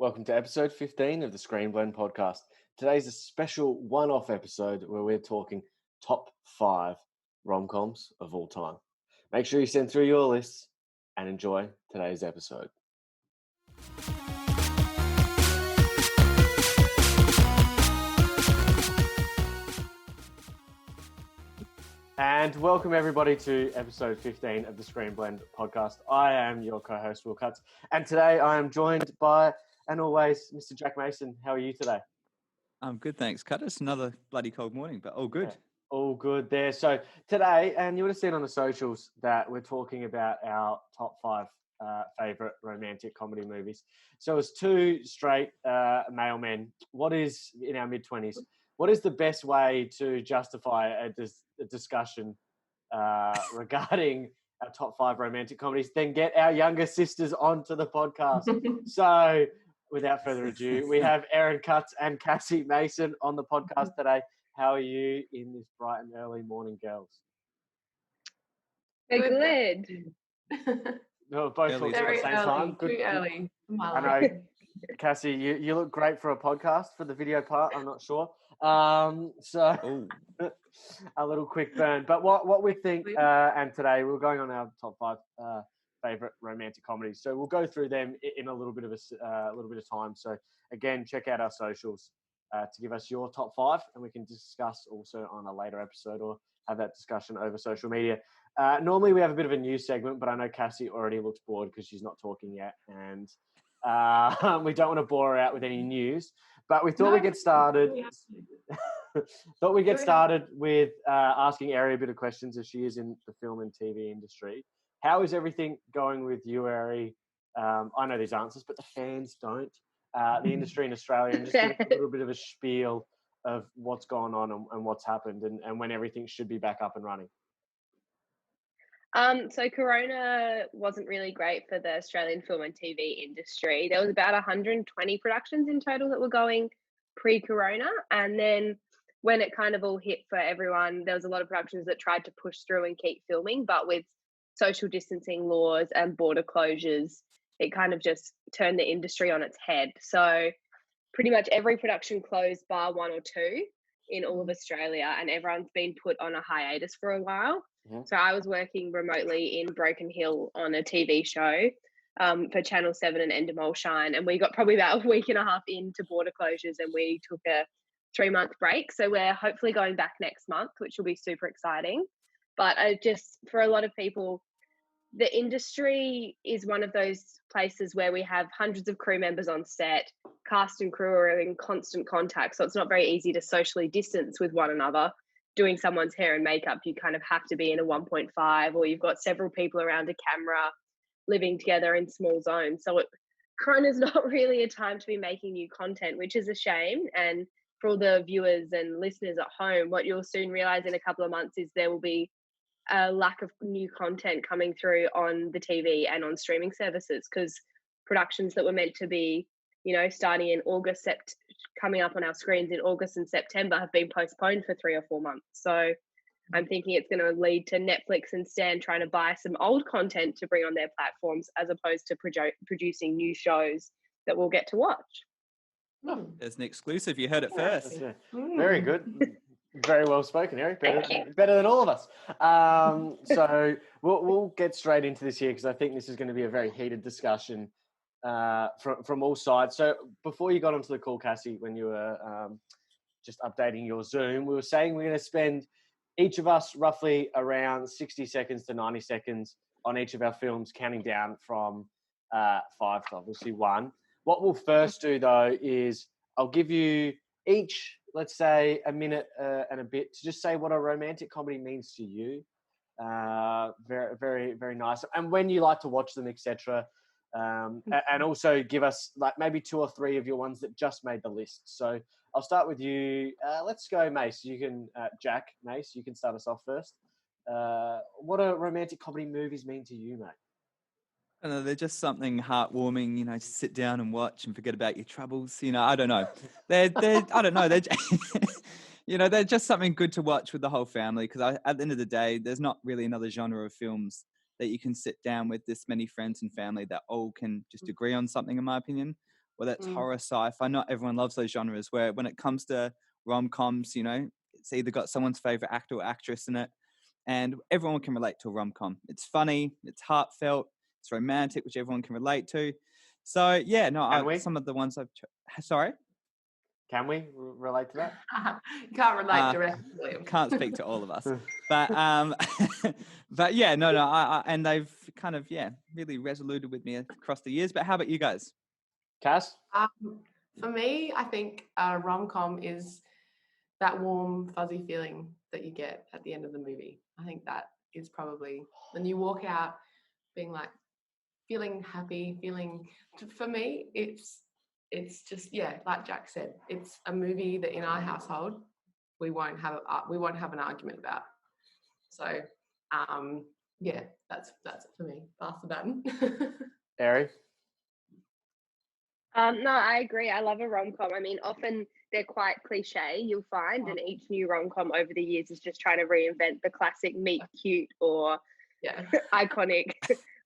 Welcome to episode 15 of the Screenblend podcast. Today's a special one-off episode where we're talking top 5 rom-coms of all time. Make sure you send through your lists and enjoy today's episode. And welcome everybody to episode 15 of the Screenblend podcast. I am your co-host, Will Cutts, and today I am joined by, and always, Mr. Jack Mason. How are you today? I'm good, thanks, Cut. It's another bloody cold morning, but all good. Yeah, all good there. So today, and you would have seen on the socials that we're talking about our top 5 favorite romantic comedy movies. So as two straight male men, what is, in our mid-20s, what is the best way to justify a discussion regarding our top 5 romantic comedies? Then get our younger sisters onto the podcast. So without further ado, we have Erin and Cassie Mason on the podcast today. How are you in this bright and early morning, girls? They're good. No, both Early. talking at the same time. Good. Too early. I know, Cassie, you look great for a podcast. For the video part, I'm not sure. So a little quick burn. But what we think, and today we're going on our top 5 favorite romantic comedies. So we'll go through them in a little bit of time. So again, check out our socials to give us your top 5, and we can discuss also on a later episode or have that discussion over social media. Normally we have a bit of a news segment, but I know Cassie already looks bored because she's not talking yet, and we don't want to bore her out with any news. But we thought we'd get started. With asking Ari a bit of questions, as she is in the film and TV industry. How is everything going with you, Ari? I know these answers, but the fans don't. The industry in Australia, and just give a little bit of a spiel of what's gone on and what's happened, and when everything should be back up and running. So Corona wasn't really great for the Australian film and TV industry. There was about 120 productions in total that were going pre-Corona, and then when it kind of all hit for everyone, there was a lot of productions that tried to push through and keep filming, but with social distancing laws and border closures, it kind of just turned the industry on its head. So pretty much every production closed bar 1 or 2 in all of Australia, and everyone's been put on a hiatus for a while. Mm-hmm. So I was working remotely in Broken Hill on a TV show for Channel 7 and Endemol Shine, and we got probably about a week and a half into border closures, and we took a 3-month break. So we're hopefully going back next month, which will be super exciting. But for a lot of people, the industry is one of those places where we have hundreds of crew members on set, cast and crew are in constant contact. So it's not very easy to socially distance with one another. Doing someone's hair and makeup, you kind of have to be in a 1.5, or you've got several people around a camera living together in small zones. So it kind of is not really a time to be making new content, which is a shame. And for all the viewers and listeners at home, what you'll soon realize in a couple of months is there will be a lack of new content coming through on the TV and on streaming services, because productions that were meant to be, starting in August, coming up on our screens in August and September have been postponed for 3 or 4 months. So I'm thinking it's going to lead to Netflix and Stan trying to buy some old content to bring on their platforms, as opposed to producing new shows that we'll get to watch. There's an exclusive. You heard it first. Yeah. Very good. Very well spoken, Eric. Better than all of us. So we'll get straight into this here, because I think this is going to be a very heated discussion from all sides. So before you got onto the call, Cassie, when you were just updating your Zoom, we were saying we're going to spend, each of us, roughly around 60 seconds to 90 seconds on each of our films, counting down from 5 to obviously 1. What we'll first do, though, is I'll give you each, let's say, a minute and a bit to just say what a romantic comedy means to you. Very, very, very nice. And when you like to watch them, etc. And also give us like maybe 2 or 3 of your ones that just made the list. So I'll start with you. Let's go, Mace. You can, Jack, Mace, you can start us off first. What do romantic comedy movies mean to you, mate? I don't know, they're just something heartwarming, to sit down and watch and forget about your troubles. I don't know. I don't know. They're just something good to watch with the whole family, because at the end of the day, there's not really another genre of films that you can sit down with this many friends and family that all can just agree on something, in my opinion. whether it's horror, sci-fi. Not everyone loves those genres. Where when it comes to rom-coms, you know, it's either got someone's favorite actor or actress in it, and everyone can relate to a rom-com. It's funny, it's heartfelt, it's romantic, which everyone can relate to. So yeah, no, some of the ones I've sorry. Can we relate to that? You can't relate directly, William. Can't speak to all of us, but but yeah, no, and they've kind of really resonated with me across the years. But how about you guys? Cass? For me, I think a rom-com is that warm, fuzzy feeling that you get at the end of the movie. I think that is probably when you walk out being like, feeling happy, for me, it's just, like Jack said, it's a movie that in our household we won't have an argument about. So that's it for me. Pass the baton. Erin? No, I agree. I love a rom-com. I mean, often they're quite cliche, you'll find, and each new rom-com over the years is just trying to reinvent the classic meet cute or iconic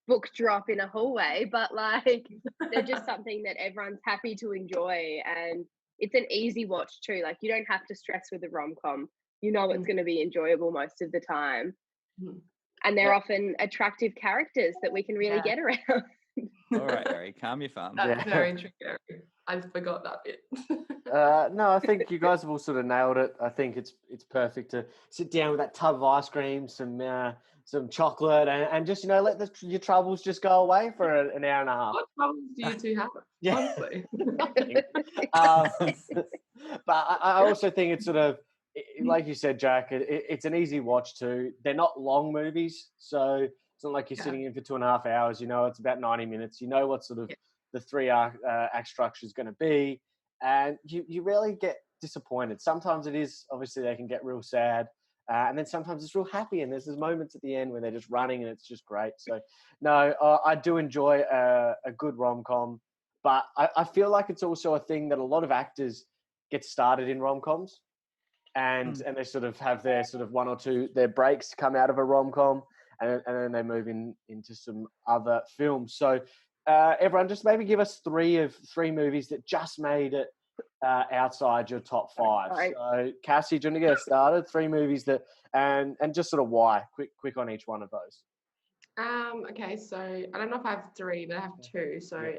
book drop in a hallway, but like they're just something that everyone's happy to enjoy, and it's an easy watch too. Like you don't have to stress with a rom-com. You know it's going to be enjoyable most of the time, and they're often attractive characters that we can really get around. All right, Harry, calm your farm. That's very true, Gary. I forgot that bit. No, I think you guys have all sort of nailed it. I think it's perfect to sit down with that tub of ice cream, some chocolate, and just, you know, let your troubles just go away for an hour and a half. What troubles do you two have? Honestly. But I also think it's sort of, like you said, Jack, it's an easy watch too. They're not long movies, so it's not like you're sitting in for 2.5 hours. You know, it's about 90 minutes. You know what sort of the 3 act structure is going to be, and you rarely get disappointed. Sometimes it is, obviously, they can get real sad. And then sometimes it's real happy, and there's moments at the end where they're just running, and it's just great. So, no, I do enjoy a good rom-com, but I feel like it's also a thing that a lot of actors get started in rom-coms, and they sort of have their sort of one or two their breaks to come out of a rom-com, and then they move into some other films. So, everyone, just maybe give us three movies that just made it outside your top 5. Right. So, Cassie, do you want to get us started? 3 movies that, and just sort of why, quick on each one of those. Okay, so I don't know if I have 3, but I have 2. So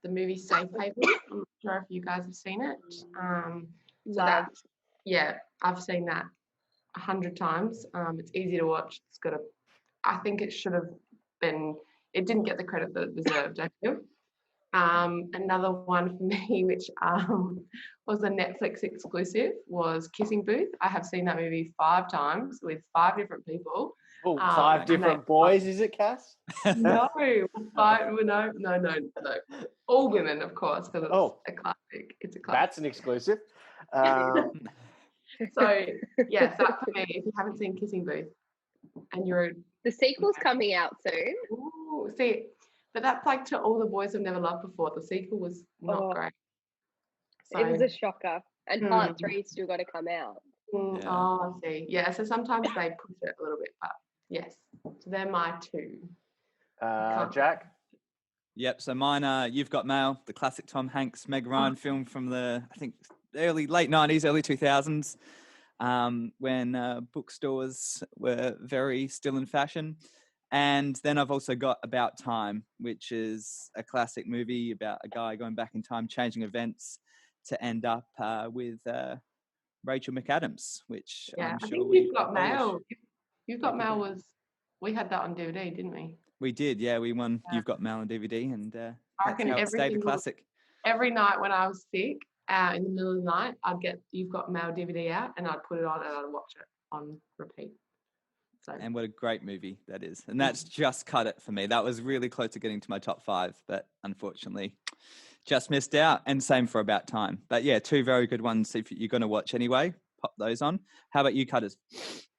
the movie Safe Haven, I'm not sure if you guys have seen it. I've seen that 100 times. It's easy to watch. I think it should have been, it didn't get the credit that it deserved, I feel. Another one for me, which was a Netflix exclusive, was Kissing Booth. I have seen that movie 5 times with 5 different people. Oh, 5 different boys, is it, Cass? No, no. All women, of course, because it's a classic. It's a classic. That's an exclusive. So, yes, that for me, if you haven't seen Kissing Booth, and the sequel's coming out soon. Ooh, see, but that's like To All the Boys I've Never Loved Before. The sequel was not great. So, it was a shocker, and part 3's still got to come out. Oh, I see. Yeah, so sometimes they push it a little bit, but yes. So they're my 2. Jack? Yep, so mine are You've Got Mail, the classic Tom Hanks, Meg Ryan film from the, I think, late 90s, early 2000s, when bookstores were very still in fashion. And then I've also got About Time, which is a classic movie about a guy going back in time, changing events to end up with Rachel McAdams, which I'm sure You've Got Mail. You've Got Mail we had that on DVD, didn't we? We did, yeah. We won You've Got Mail on DVD, and I reckon that's how it stayed a classic. Every night when I was sick, in the middle of the night, I'd get You've Got Mail DVD out, and I'd put it on and I'd watch it on repeat. So. And what a great movie that is. And that's just cut it for me. That was really close to getting to my top 5, but unfortunately just missed out. And same for About Time. But yeah, 2 very good ones if you're going to watch anyway. Pop those on. How about you, Cutters?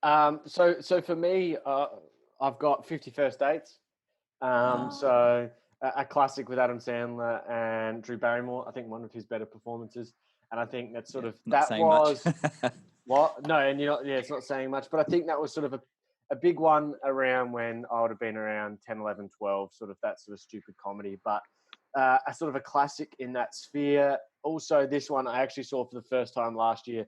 So for me, I've got 50 First Dates. So a classic with Adam Sandler and Drew Barrymore. I think one of his better performances. And I think that's sort of, that was... What? No, and it's not saying much, but I think that was sort of a big one around when I would have been around 10, 11, 12, sort of that sort of stupid comedy. But a sort of a classic in that sphere. Also, this one I actually saw for the first time last year.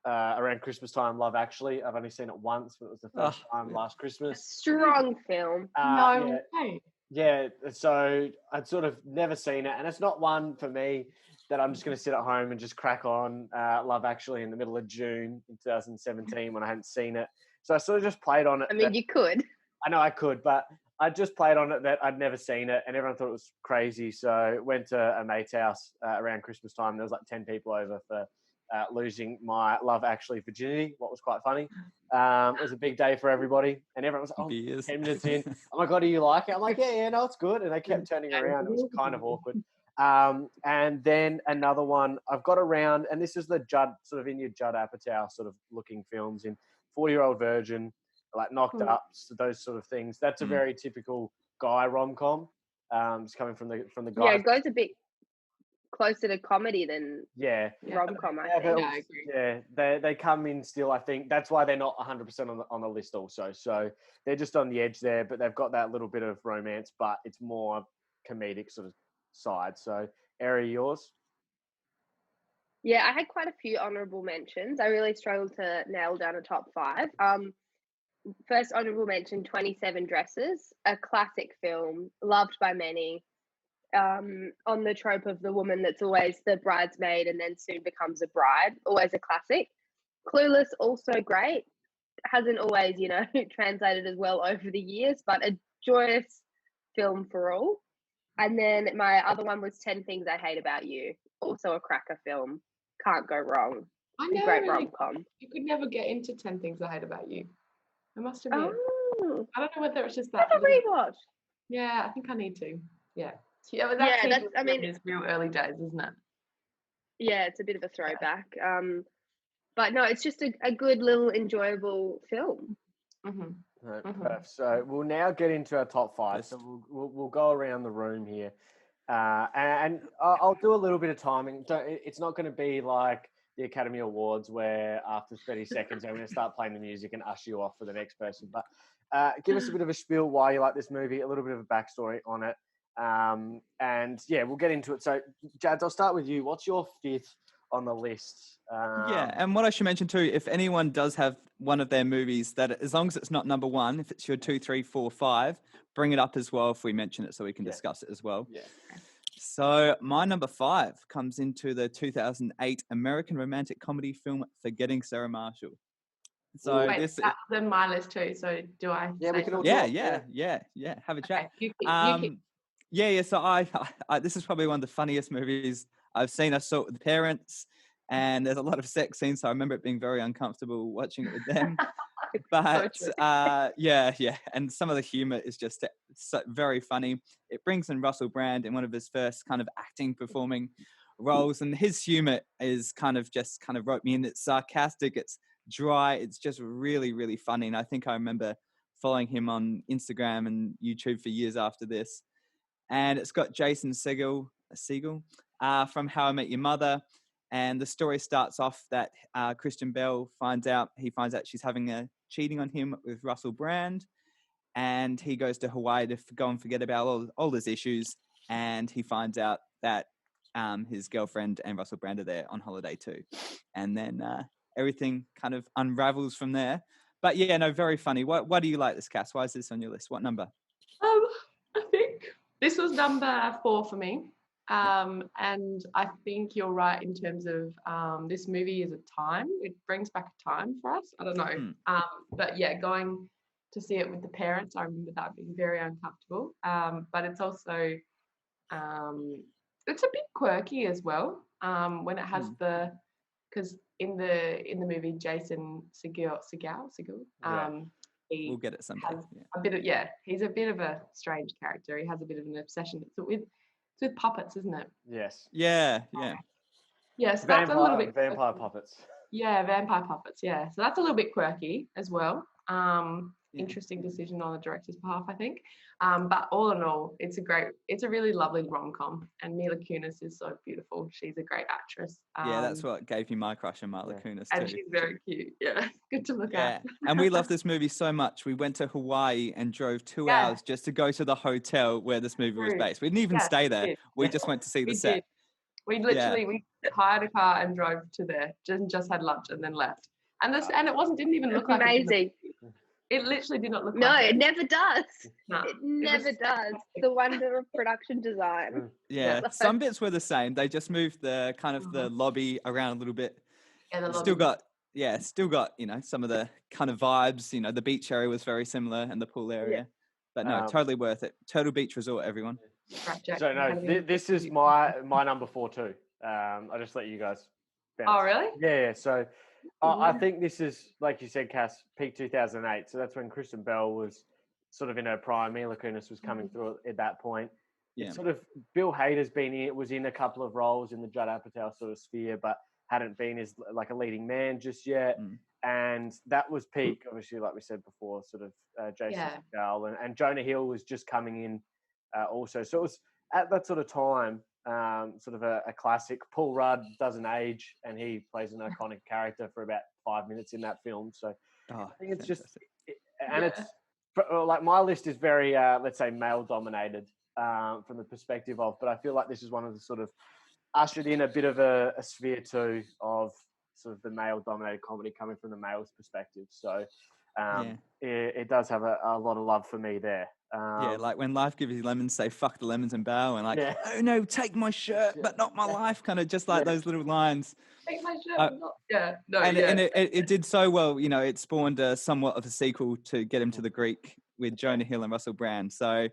Around Christmas time, Love Actually. I've only seen it once, but it was the first time last A Christmas. strong film. No way. Yeah, so I'd sort of never seen it, and it's not one for me that I'm just going to sit at home and just crack on Love Actually in the middle of June in 2017 when I hadn't seen it. So I sort of just played on it. I mean, you could. I know I could, but I just played on it that I'd never seen it, and everyone thought it was crazy. So went to a mate's house around Christmas time. There was like 10 people over for losing my Love Actually virginity, what was quite funny. It was a big day for everybody, and everyone was, 10 minutes in, oh my God, do you like it? I'm like, yeah, no, it's good. And they kept turning around. It was kind of awkward. And then another one I've got around, and this is the Judd, sort of in your Judd Apatow sort of looking films in 40-Year-Old Virgin, like Knocked Up, those sort of things. That's a very typical guy rom-com. It's coming from the guy. Yeah, it goes a bit closer to comedy than rom-com, I think. I agree. They come in still, I think. That's why they're not 100% on the list also. So they're just on the edge there, but they've got that little bit of romance, but it's more comedic sort of side. So, Eri, yours? Yeah, I had quite a few honourable mentions. I really struggled to nail down a top 5. First honourable mention, 27 Dresses, a classic film, loved by many. On the trope of the woman that's always the bridesmaid and then soon becomes a bride, always a classic. Clueless, also great. Hasn't always, translated as well over the years, but a joyous film for all. And then my other one was 10 Things I Hate About You, also a cracker film. Can't go wrong. I A know. great rom-com. You could never get into 10 Things I Hate About You. I must admit. Oh, I don't know whether it's just have that. a rewatch. Yeah, I think I need to. Yeah. Yeah, but Yeah, it's real early days, isn't it? Yeah, it's a bit of a throwback. But no, it's just a good little enjoyable film. So we'll now get into our top 5. So we'll go around the room here, and I'll do a little bit of timing. It's not going to be like the Academy Awards where after 30 seconds I'm going to start playing the music and usher you off for the next person. But give us a bit of a spiel why you like this movie, a little bit of a backstory on it. And yeah, we'll get into it. So, Jads, I'll start with you. What's your 5th on the list? And what I should mention too, if anyone does have one of their movies that, as long as it's not number 1, if it's your 2, 3, 4, 5, bring it up as well if we mention it so we can discuss it as well. Yeah. So my number 5 comes into the 2008 American romantic comedy film Forgetting Sarah Marshall. So that's on my list too. So do I? Yeah, we can all talk. Have a chat. Okay, So I this is probably one of the funniest movies I've seen. I saw it with parents, and there's a lot of sex scenes, so I remember it being very uncomfortable watching it with them. But and some of the humor is just very funny. It brings in Russell Brand in one of his first kind of acting performing roles, and his humor is kind of wrote me in. It's sarcastic, it's dry, it's just really, really funny. And I think I remember following him on Instagram and YouTube for years after this. And it's got Jason Segel from How I Met Your Mother. And the story starts off that Christian Bale finds out she's cheating on him with Russell Brand. And he goes to Hawaii to go and forget about all his issues. And he finds out that his girlfriend and Russell Brand are there on holiday too. And then everything kind of unravels from there. But yeah, no, very funny. What do you like this, Cass? Why is this on your list? What number? I think this was number 4 for me. And I think you're right in terms of this movie is a time. It brings back a time for us. I don't know. But yeah, going to see it with the parents, I remember that being very uncomfortable. But it's also, it's a bit quirky as well. When it has because in the movie Jason Segel, we'll get it someday. He's a bit of a strange character. He has a bit of an obsession. It's with puppets, isn't it? Yes. Yeah. Yes, that's a little bit vampire puppets. Yeah, vampire puppets. Yeah, so that's a little bit quirky as well. interesting decision on the director's behalf, I think. But all in all, it's a really lovely rom-com, and Mila Kunis is so beautiful. She's a great actress. Yeah, that's what gave me my crush on Mila Kunis too. And she's very cute. Yeah, good to look at. And we love this movie so much. We went to Hawaii and drove 2 hours just to go to the hotel where this movie was based. We didn't even stay there. We just went to see the set. We literally we hired a car and drove to there. Just had lunch and then left. And it didn't even look like amazing. It literally did not look no, like it never does. No, it never does. The wonder of production design. Yeah, some bits were the same. They just moved the kind of the lobby around a little bit. Yeah, the still got some of the kind of vibes. The beach area was very similar and the pool area. But no, totally worth it. Turtle Beach Resort, everyone. So no, this is my number 4 too. I'll just let you guys bounce. Oh, really? Yeah. So I think this is, like you said, Cass, peak 2008. So that's when Kristen Bell was sort of in her prime. Mila Kunis was coming through at that point. Yeah. It's sort of Bill Hader's was in a couple of roles in the Judd Apatow sort of sphere, but hadn't been as like a leading man just yet. And that was peak, obviously, like we said before, sort of Jason Segel and Jonah Hill was just coming in also. So it was at that sort of time, sort of a classic. Paul Rudd doesn't age, and he plays an iconic character for about 5 minutes in that film. So I think it's just, it's like my list is very, let's say, male dominated from the perspective of, but I feel like this is one of the sort of ushered in a bit of a sphere too of sort of the male dominated comedy coming from the male's perspective. So it does have a lot of love for me there. Like when life gives you lemons, say fuck the lemons and bow, and like, oh no, take my shirt, but not my life, kind of just like those little lines. Take my shirt, but not, and it did so well. It spawned somewhat of a sequel to Get Him to the Greek with Jonah Hill and Russell Brand. So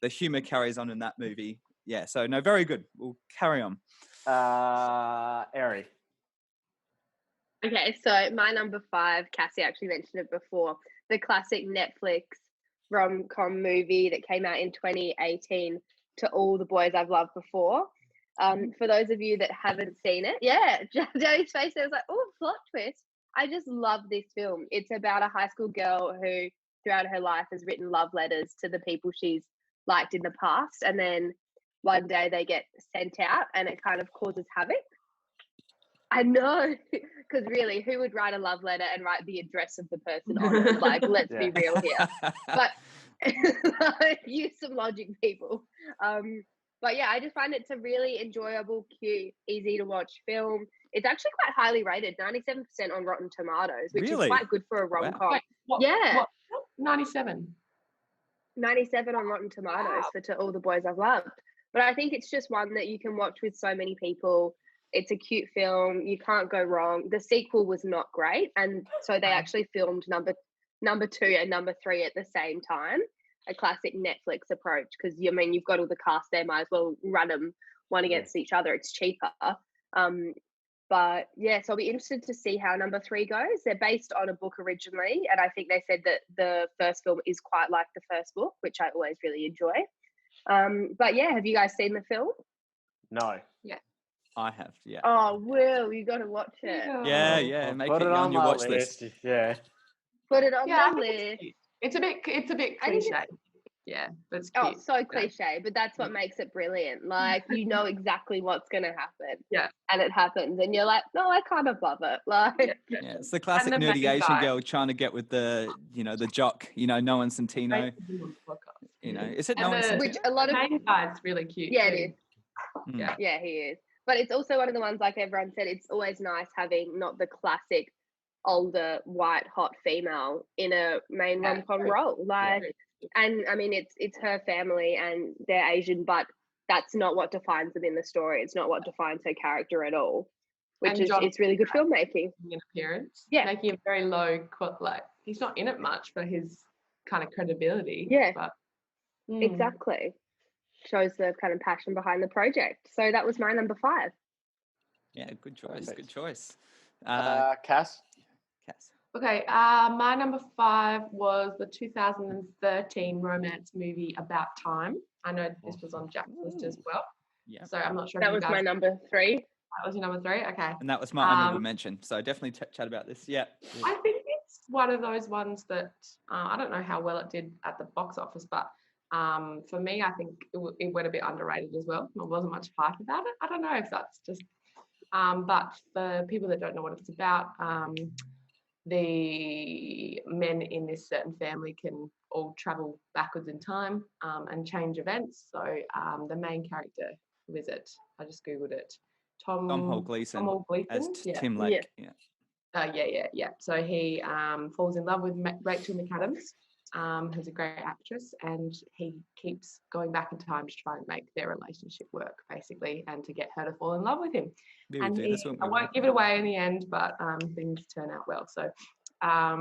the humor carries on in that movie. Yeah, so no, very good. We'll carry on. Eri. Okay, so my number 5, Cassie actually mentioned it before, the classic Netflix rom-com movie that came out in 2018, To All the Boys I've Loved Before. For those of you that haven't seen it, Joey's face, I was like, oh, plot twist. I just love this film. It's about a high school girl who throughout her life has written love letters to the people she's liked in the past, and then one day they get sent out and it kind of causes havoc. I know, because really, who would write a love letter and write the address of the person on it? Like, let's be real here. But use some logic, people. But yeah, I just find it's a really enjoyable, cute, easy to watch film. It's actually quite highly rated, 97% on Rotten Tomatoes, which is quite good for a rom-com. What? 97? 97 on Rotten Tomatoes for To All the Boys I've Loved. But I think it's just one that you can watch with so many people. It's a cute film. You can't go wrong. The sequel was not great. And so they actually filmed number 2 and number 3 at the same time. A classic Netflix approach, because you've got all the cast there, might as well run them one against each other. It's cheaper. But yeah, so I'll be interested to see how number 3 goes. They're based on a book originally, and I think they said that the first film is quite like the first book, which I always really enjoy. But yeah, have you guys seen the film? No. Yeah. I have, yeah. Oh, Will, you got to watch it. Yeah. Make it on your watch list. Yeah. Put it on the list. It's a bit cliche. Yeah, but it's cute. Oh, so cliche, but that's what makes it brilliant. Like, you know exactly what's going to happen. Yeah. And it happens, and you're like, no, I kind of love it. Like, it's the classic nerdy Asian girl trying to get with the jock, Noah Centino. Is it Noah Centino? Which a lot of main guy's really cute. Yeah, it is. Yeah, he is. But it's also one of the ones, like everyone said, it's always nice having not the classic older white hot female in a main rom-com role. Like, and I mean, it's her family and they're Asian, but that's not what defines them in the story. It's not what defines her character at all, which is it's really good filmmaking. In appearance, making a very low, like he's not in it much for his kind of credibility. Yeah, but, exactly. Shows the kind of passion behind the project. So that was my number 5. Yeah, good choice. Good choice. Cass. Okay, my number 5 was the 2013 romance movie About Time. I know this was on Jack's list as well. Yeah. So I'm not sure. That was my number 3. That was your number 3. Okay. And that was my honorable mention. So definitely chat about this. Yeah. I think it's one of those ones that I don't know how well it did at the box office, but for me, I think it went a bit underrated as well. There wasn't much hype about it. I don't know if that's just, but for people that don't know what it's about, the men in this certain family can all travel backwards in time and change events. So the main character, who is it? I just Googled it. Tom Hall Gleeson. Tom Hall Gleeson. As Yeah. Tim Lake. Yeah. So he falls in love with Rachel McAdams, who's a great actress, and he keeps going back in time to try and make their relationship work, basically, and to get her to fall in love with him. I won't give it away in the end, but things turn out well. So, I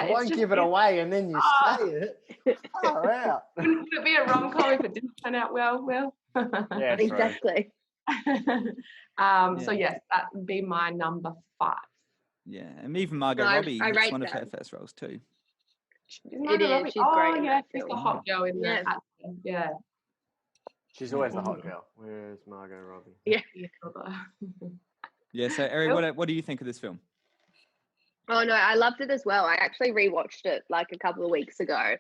won't give it away, and then you say it. Far out. Wouldn't it be a rom-com if it didn't turn out well? Well, yeah, exactly. So yes, that would be my number 5. Yeah, and even Margot Robbie, it's one of her first roles too. It is. She's great. Yeah, she's the hot girl in the acting. Yeah. She's always the hot girl. Where's Margot Robbie? Yeah. Yeah. So, Erin, what do you think of this film? Oh no, I loved it as well. I actually rewatched it like a couple of weeks ago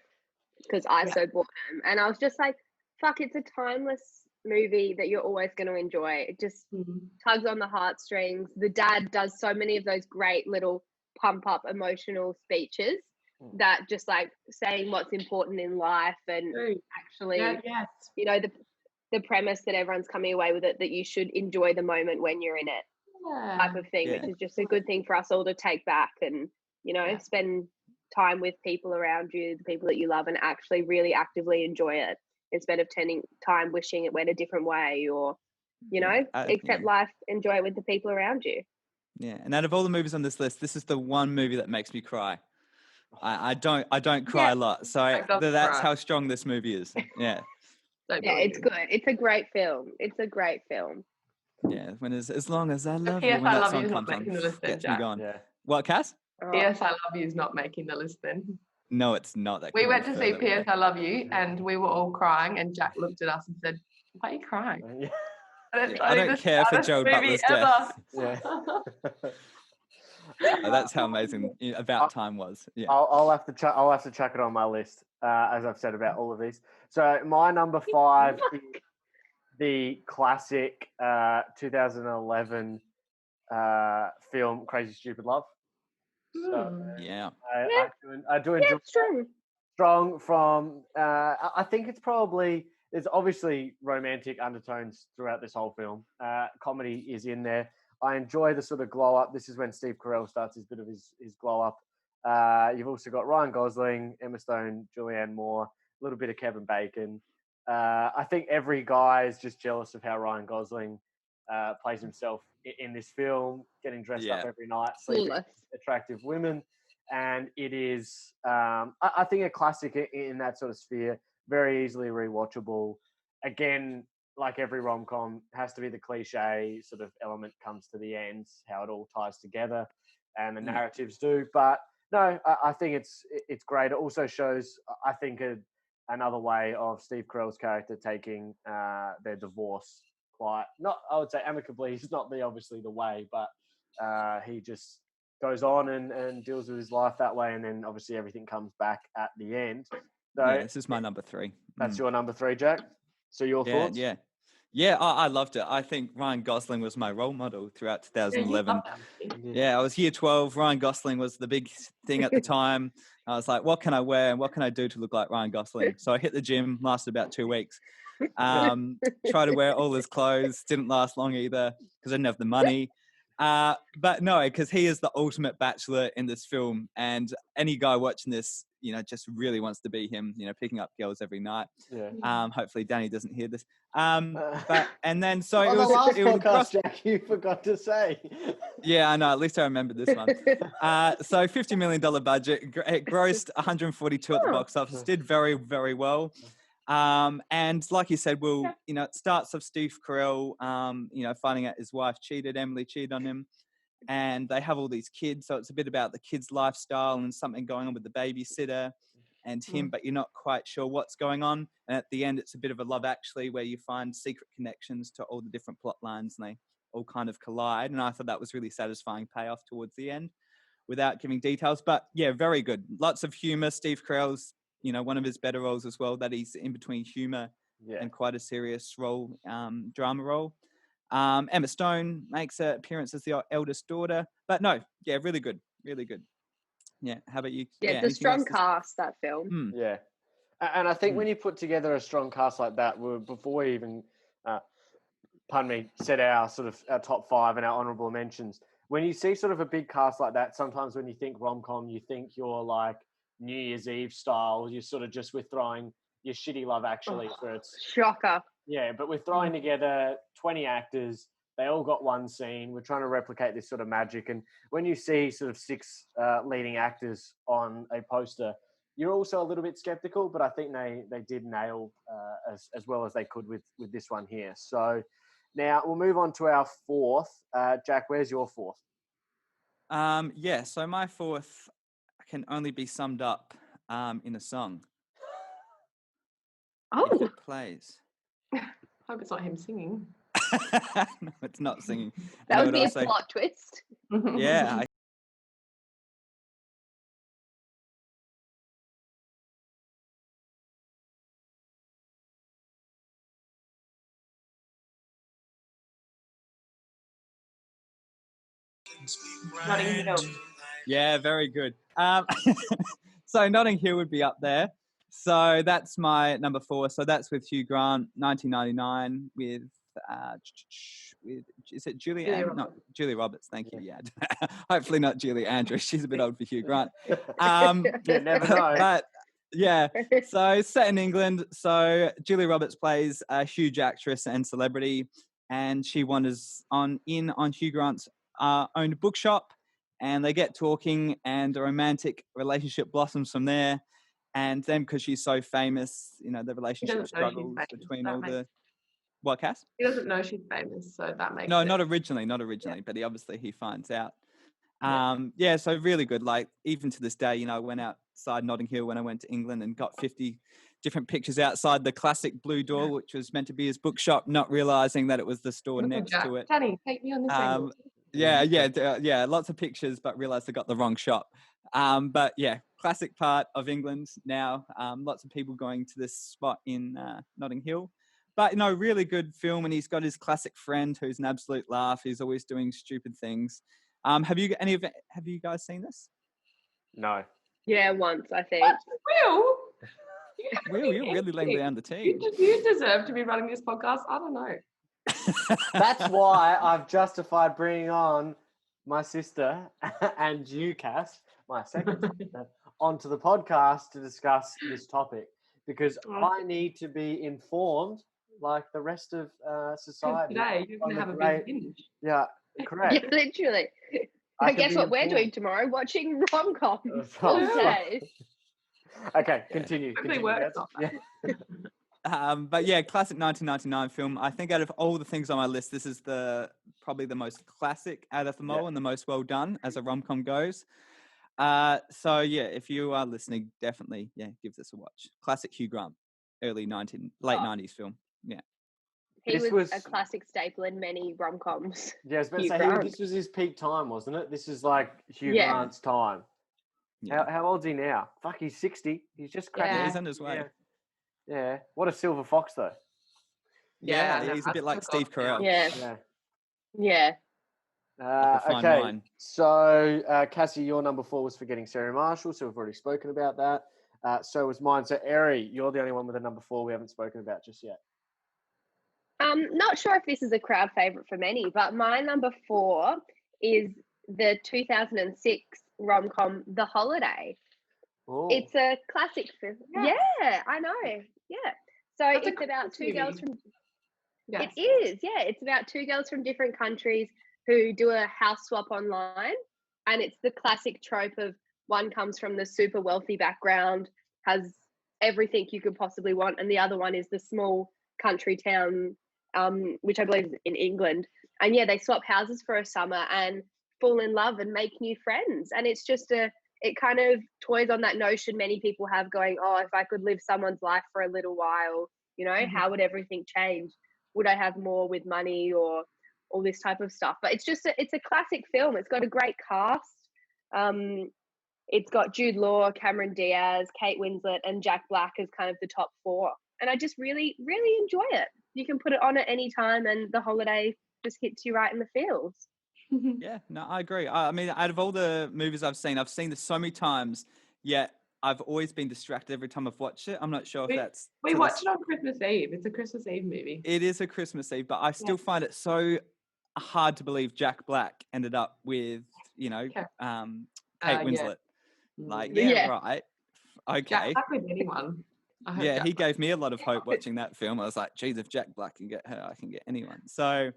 because I so boredom, and I was just like, "Fuck!" It's a timeless movie that you're always going to enjoy. It just tugs on the heartstrings. The dad does so many of those great little pump up emotional speeches that just like saying what's important in life and actually, you know, the premise that everyone's coming away with it, that you should enjoy the moment when you're in it type of thing, which is just a good thing for us all to take back and, you know, spend time with people around you, the people that you love, and actually really actively enjoy it instead of spending time wishing it went a different way or, you know, accept life, enjoy it with the people around you. Yeah, and out of all the movies on this list, this is the one movie that makes me cry. I don't cry a lot, so that's how strong this movie is. Yeah. It's good. It's a great film. Yeah, when as long as I love you, P.S. when I that love song you is comes not making on, the list then, gets me Jack. going. Yeah. What, Cass? P.S. I love you is not making the list then. No, it's not. That we went to see P.S. I love you, and we were all crying, and Jack looked at us and said, "Why are you crying?" I don't care for Joe Butler's death. Yeah. That's how amazing About Time was. Yeah, I'll have to chuck it on my list, as I've said about all of these. So my number 5 is the classic 2011 film Crazy Stupid Love. So, I do enjoy strong from. I think it's probably, there's obviously romantic undertones throughout this whole film. Comedy is in there. I enjoy the sort of glow up. This is when Steve Carell starts his bit of his glow up. You've also got Ryan Gosling, Emma Stone, Julianne Moore, a little bit of Kevin Bacon. I think every guy is just jealous of how Ryan Gosling plays himself in this film, getting dressed up every night, sleeping with attractive women. And it is, I think, a classic in that sort of sphere, very easily rewatchable. Again, like every rom-com, has to be the cliche sort of element comes to the end, how it all ties together, and the narratives do. But no, I think it's great. It also shows, I think, another way of Steve Carell's character taking their divorce quite, not, I would say amicably. He's not obviously the way, but he just goes on and deals with his life that way, and then obviously everything comes back at the end. So this is my number 3. That's your number 3, Jack. So your thoughts? Yeah, I loved it. I think Ryan Gosling was my role model throughout 2011. Yeah, I was year 12. Ryan Gosling was the big thing at the time. I was like, what can I wear and what can I do to look like Ryan Gosling? So I hit the gym, lasted about 2 weeks. Tried to wear all his clothes, didn't last long either because I didn't have the money. But no, because he is the ultimate bachelor in this film, and any guy watching this, just really wants to be him, picking up girls every night. Hopefully Danny doesn't hear this. But and then so it was the last podcast, Jack, you forgot to say. Yeah, I know. At least I remember this one. So $50 million budget. It grossed 142 at the box office. Did very, very well. And like you said, it starts off Steve Carell, finding out his wife cheated, Emily cheated on him, and they have all these kids. So it's a bit about the kids' lifestyle and something going on with the babysitter and him, but you're not quite sure what's going on. And at the end, it's a bit of a Love Actually, where you find secret connections to all the different plot lines and they all kind of collide. And I thought that was really satisfying payoff towards the end. without giving details. But yeah, very good. Lots of humor. Steve Carell's, one of his better roles as well, that he's in between humor and quite a serious role, drama role. Emma Stone makes an appearance as the eldest daughter. But no, yeah, really good. Really good. Yeah, how about you? Yeah, it's a strong cast, that film. Yeah. And I think when you put together a strong cast like that, before we even, set our sort of our top 5 and our honourable mentions, when you see sort of a big cast like that, sometimes when you think rom-com, you think you're like New Year's Eve style. You're sort of just with throwing your shitty Love Actually for its... Shocker. Yeah, but we're throwing together 20 actors. They all got one scene. We're trying to replicate this sort of magic. And when you see sort of 6 leading actors on a poster, you're also a little bit skeptical, but I think they did nail as well as they could with this one here. So now we'll move on to our 4th. Jack, where's your 4th? So my 4th can only be summed up in a song. Oh. If it plays. Hope it's not him singing. No, it's not singing. That would be a plot twist. Yeah. Notting Hill. Yeah, very good. So Notting Hill would be up there. So that's my number 4. So that's with Hugh Grant, 1999, with is it Julie Andrews? No, Julie Roberts. Thank you. Yeah, hopefully not Julie Andrews. She's a bit old for Hugh Grant. Never know. But yeah, so set in England. So Julie Roberts plays a huge actress and celebrity, and she wanders on Hugh Grant's owned bookshop, and they get talking, and a romantic relationship blossoms from there. And then, because she's so famous, the relationship struggles between all the... What, Cass? He doesn't know she's famous, so that makes No, it... not originally, but he finds out. So really good. Like, even to this day, I went outside Notting Hill when I went to England and got 50 different pictures outside the classic blue door, which was meant to be his bookshop, not realizing that it was the store next to it. Danny, take me on this angle. Yeah, lots of pictures, but realized I got the wrong shop. But yeah, classic part of England now. Lots of people going to this spot in Notting Hill. But, really good film, and he's got his classic friend who's an absolute laugh. He's always doing stupid things. Have you guys seen this? No. Yeah, once, I think. What? Will, you're really laying down the team. You deserve to be running this podcast. I don't know. That's why I've justified bringing on my sister and you, Cass, my second sister, onto the podcast to discuss this topic, because I need to be informed like the rest of society. Today, you're going to have a big binge. Yeah, correct. Yeah, literally. I guess what we're doing tomorrow, watching rom-coms all day. Okay, continue. But yeah, classic 1999 film. I think out of all the things on my list, this is probably the most classic out of them all, and the most well done as a rom-com goes. So yeah, if you are listening, definitely give this a watch. Classic Hugh Grant, late 90s film. Yeah. He was a classic staple in many rom-coms. Yeah, I was about to say, this was his peak time, wasn't it? This is like Hugh Grant's time. Yeah. How old's he now? Fuck, he's 60. He's just cracking. He's on his way. Yeah. What a silver fox, though. Yeah, he's a bit like Steve Carell. Yeah. Okay, wine. So Cassie, your number 4 was Forgetting Sarah Marshall, so we've already spoken about that. So was mine. So Eri, you're the only one with a number 4 we haven't spoken about just yet. Not sure if this is a crowd favourite for many, but my number 4 is the 2006 rom-com The Holiday. Ooh. It's a classic film. Yeah, I know. Yeah. So it's about two girls from... Yes. It is, yeah. It's about 2 girls from different countries who do a house swap online. And it's the classic trope of one comes from the super wealthy background, has everything you could possibly want, and the other one is the small country town, which I believe is in England. And yeah, they swap houses for a summer and fall in love and make new friends. And it's just it kind of toys on that notion many people have going, oh, if I could live someone's life for a little while, how would everything change? Would I have more with money or all this type of stuff? But it's a classic film. It's got a great cast. It's got Jude Law, Cameron Diaz, Kate Winslet, and Jack Black as kind of the top 4. And I just really, really enjoy it. You can put it on at any time, and the holiday just hits you right in the feels. Yeah, no, I agree. I mean, out of all the movies I've seen this so many times, yet I've always been distracted every time I've watched it. I'm not sure if that's... We watched it on Christmas Eve. It's a Christmas Eve movie. It is a Christmas Eve, but I still find it so hard to believe Jack Black ended up with, Kate Winslet. Like, right. Okay. Jack Black with anyone. Yeah, he gave me a lot of hope watching that film. I was like, geez, if Jack Black can get her, I can get anyone. So,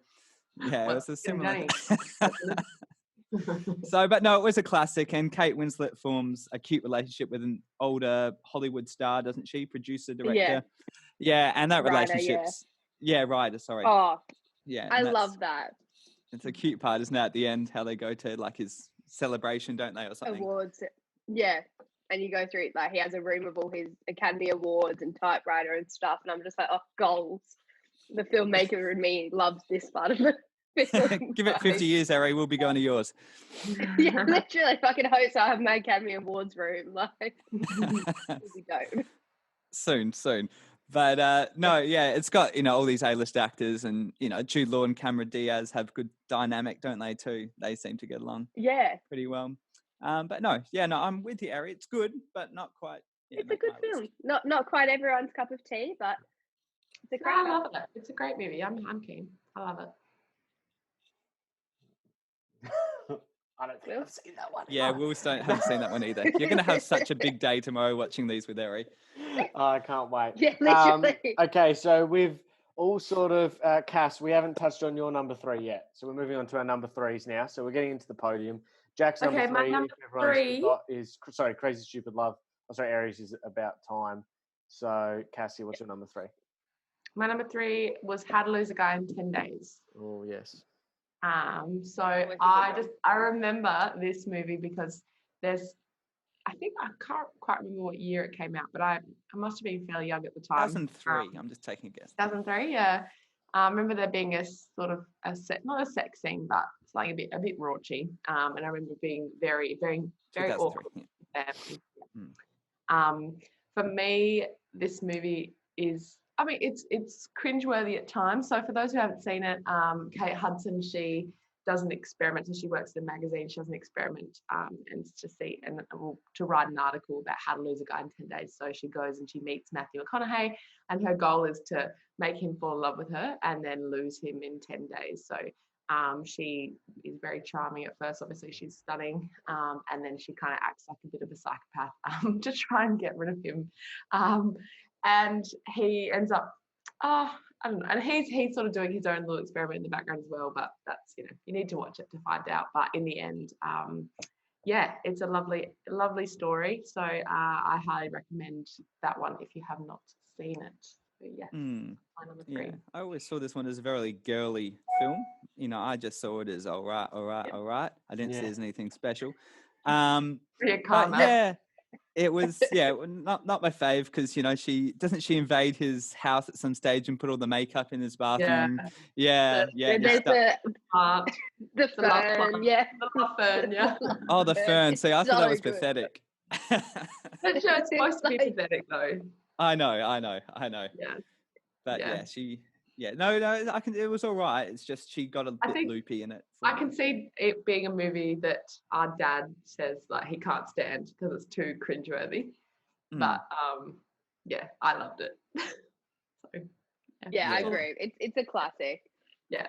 yeah, it was a similar... So, but no, it was a classic, and Kate Winslet forms a cute relationship with an older Hollywood star, doesn't she? Producer, director. Yeah, and that relationship's... Ryder, sorry. Oh, yeah. I love that. It's a cute part, isn't it, at the end, how they go to, like, his celebration, don't they, or something? Awards. Yeah. And you go through, like, he has a room of all his Academy Awards and typewriter and stuff, and I'm just like, oh, goals. The filmmaker in me loves this part of it. Give it 50 years, Harry. We'll be going to yours. Yeah, literally. Fucking hope so. I have my Academy Awards room. Like, we go. Soon. But no, yeah, it's got, all these A-list actors, and, Jude Law and Cameron Diaz have good dynamic, don't they, too? They seem to get along pretty well. But no, I'm with you, Harry. It's good, but not quite. It's a good film. Not quite everyone's cup of tea, but it's a great I love it. It's a great movie. I'm keen. I love it. I don't think I've seen that one. Yeah, Will haven't seen that one either. You're going to have such a big day tomorrow watching these with Harry. I can't wait. Yeah, literally. Okay, so we've all sort of, Cass, we haven't touched on your number 3 yet. So we're moving on to our number 3s now. So we're getting into the podium. Jack's number 3, my number 3 is Crazy Stupid Love. Oh, sorry, Aries is About Time. So, Cassie, what's your number 3? My number 3 was How to Lose a Guy in 10 Days. Oh, yes. So I remember this movie because I can't quite remember what year it came out, but I must have been fairly young at the time. 2003. I'm just taking a guess. 2003, yeah. I remember there being a sort of not a sex scene, but something a bit raunchy. And I remember being very, very, very awkward. Yeah. For me, this movie is, it's cringeworthy at times. So for those who haven't seen it, Kate Hudson, she does an experiment. So she works at a magazine. She does an experiment to write an article about how to lose a guy in 10 days. So she goes and she meets Matthew McConaughey, and her goal is to make him fall in love with her and then lose him in 10 days. So she is very charming at first. Obviously, she's stunning. And then she kind of acts like a bit of a psychopath to try and get rid of him. And he ends up, I don't know, and he's sort of doing his own little experiment in the background as well, but that's, you need to watch it to find out. But in the end, it's a lovely story. So I highly recommend that one if you have not seen it. So my number 3. Yeah, I always saw this one as a very girly film. I just saw it as all right. I didn't see it as anything special. It was not my fave because she invade his house at some stage and put all the makeup in his bathroom. There's the fern, the fern, Oh, the fern. See, I thought that was pathetic. It's supposed to be pathetic though. I know. Yeah. But it was all right. It's just she got a bit loopy in it. I can see it being a movie that our dad says like he can't stand because it's too cringeworthy. But I loved it. I agree. It's a classic. Yeah.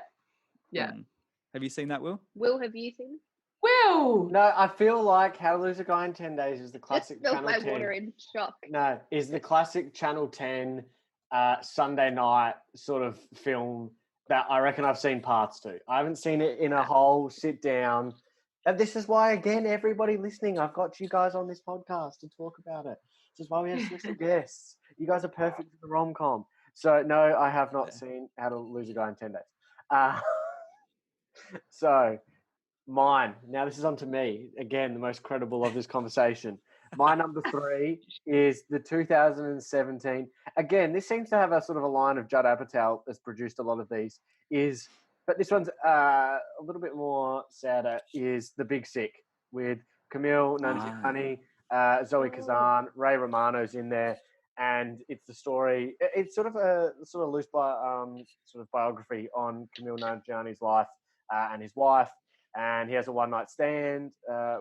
Have you seen that, Will? Will, have you seen it? Will! No, I feel like How to Lose a Guy in 10 Days is the classic Just Channel 10. my water in shock. No, is the classic Channel 10 Sunday night sort of film that I reckon I've seen parts to. I haven't seen it in a whole sit down. And this is why, again, everybody listening, I've got you guys on this podcast to talk about it. This is why we have special guests. You guys are perfect for the rom-com. So, no, I have not seen How to Lose a Guy in 10 Days. So, mine. Now, this is on to me. Again, the most credible of this conversation. My number 3 is the 2017. Again, this seems to have a sort of a line of Judd Apatow has produced a lot of these. But this one's a little bit more sadder. Is The Big Sick with Camille Nanjiani, Zoe Kazan, Ray Romano's in there, and it's the story. It's sort of a loose sort of biography on Camille Nanjiani's life and his wife. And he has a one-night stand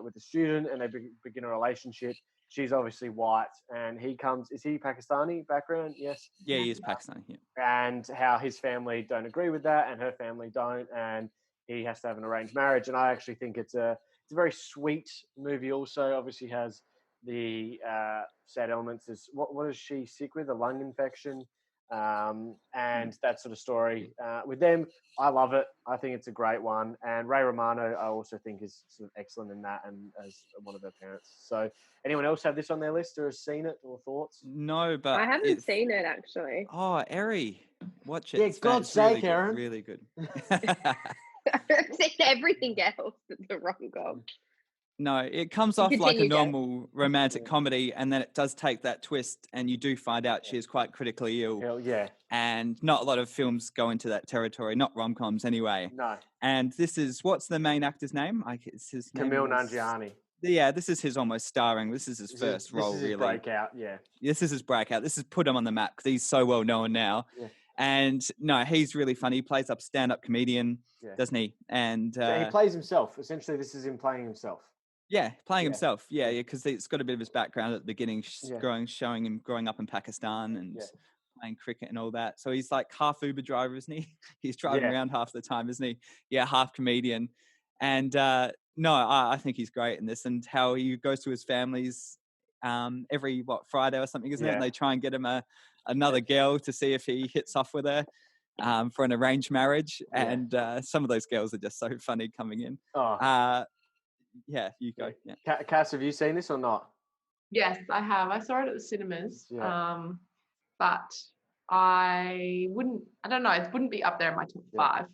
with a student, and they begin a relationship. She's obviously white, and he comes. Is he Pakistani background? Yes. Yeah, he is Pakistani. Yeah. And how his family don't agree with that, and her family don't, and he has to have an arranged marriage. And I actually think it's a very sweet movie. Also, obviously has the sad elements. Is what is she sick with? A lung infection, and that sort of story with them. I love it. I think it's a great one. And Ray Romano, I also think is sort of excellent in that, and as one of her parents. So, anyone else have this on their list or has seen it or thoughts? No, but I haven't seen it actually. Oh, Eri, watch it. Yeah, It's God's really sake, good, Erin. really good. I've seen everything else that's the rom-com. No, it comes off like a Continue, Dad. normal romantic comedy, and then it does take that twist, and you do find out she is quite critically ill. Hell yeah. And not a lot of films go into that territory, not rom-coms anyway. No. And this is, what's the main actor's name? It's his name Camille was- Nanjiani. Yeah, this is his almost starring. This is his first role, This is his really. breakout, yeah. This is his breakout. This has put him on the map because he's so well known now. Yeah. And no, he's really funny. He plays up stand-up comedian, doesn't he? And So he plays himself. Essentially, this is him playing himself. yeah, playing himself. Yeah, because it's got a bit of his background at the beginning, Yeah. showing him growing up in Pakistan and playing cricket and all that. So he's like half Uber driver, isn't he? He's driving around half the time, isn't he? Yeah, half comedian. And no, I think he's great in this, and how he goes to his family's every Friday or something, isn't it? And they try and get him another girl to see if he hits off with her for an arranged marriage. And some of those girls are just so funny coming in. Yeah, you go. Yeah. Cass, have you seen this or not? Yes, I have. I saw it at the cinemas. Yeah. But I don't know, it wouldn't be up there in my top five.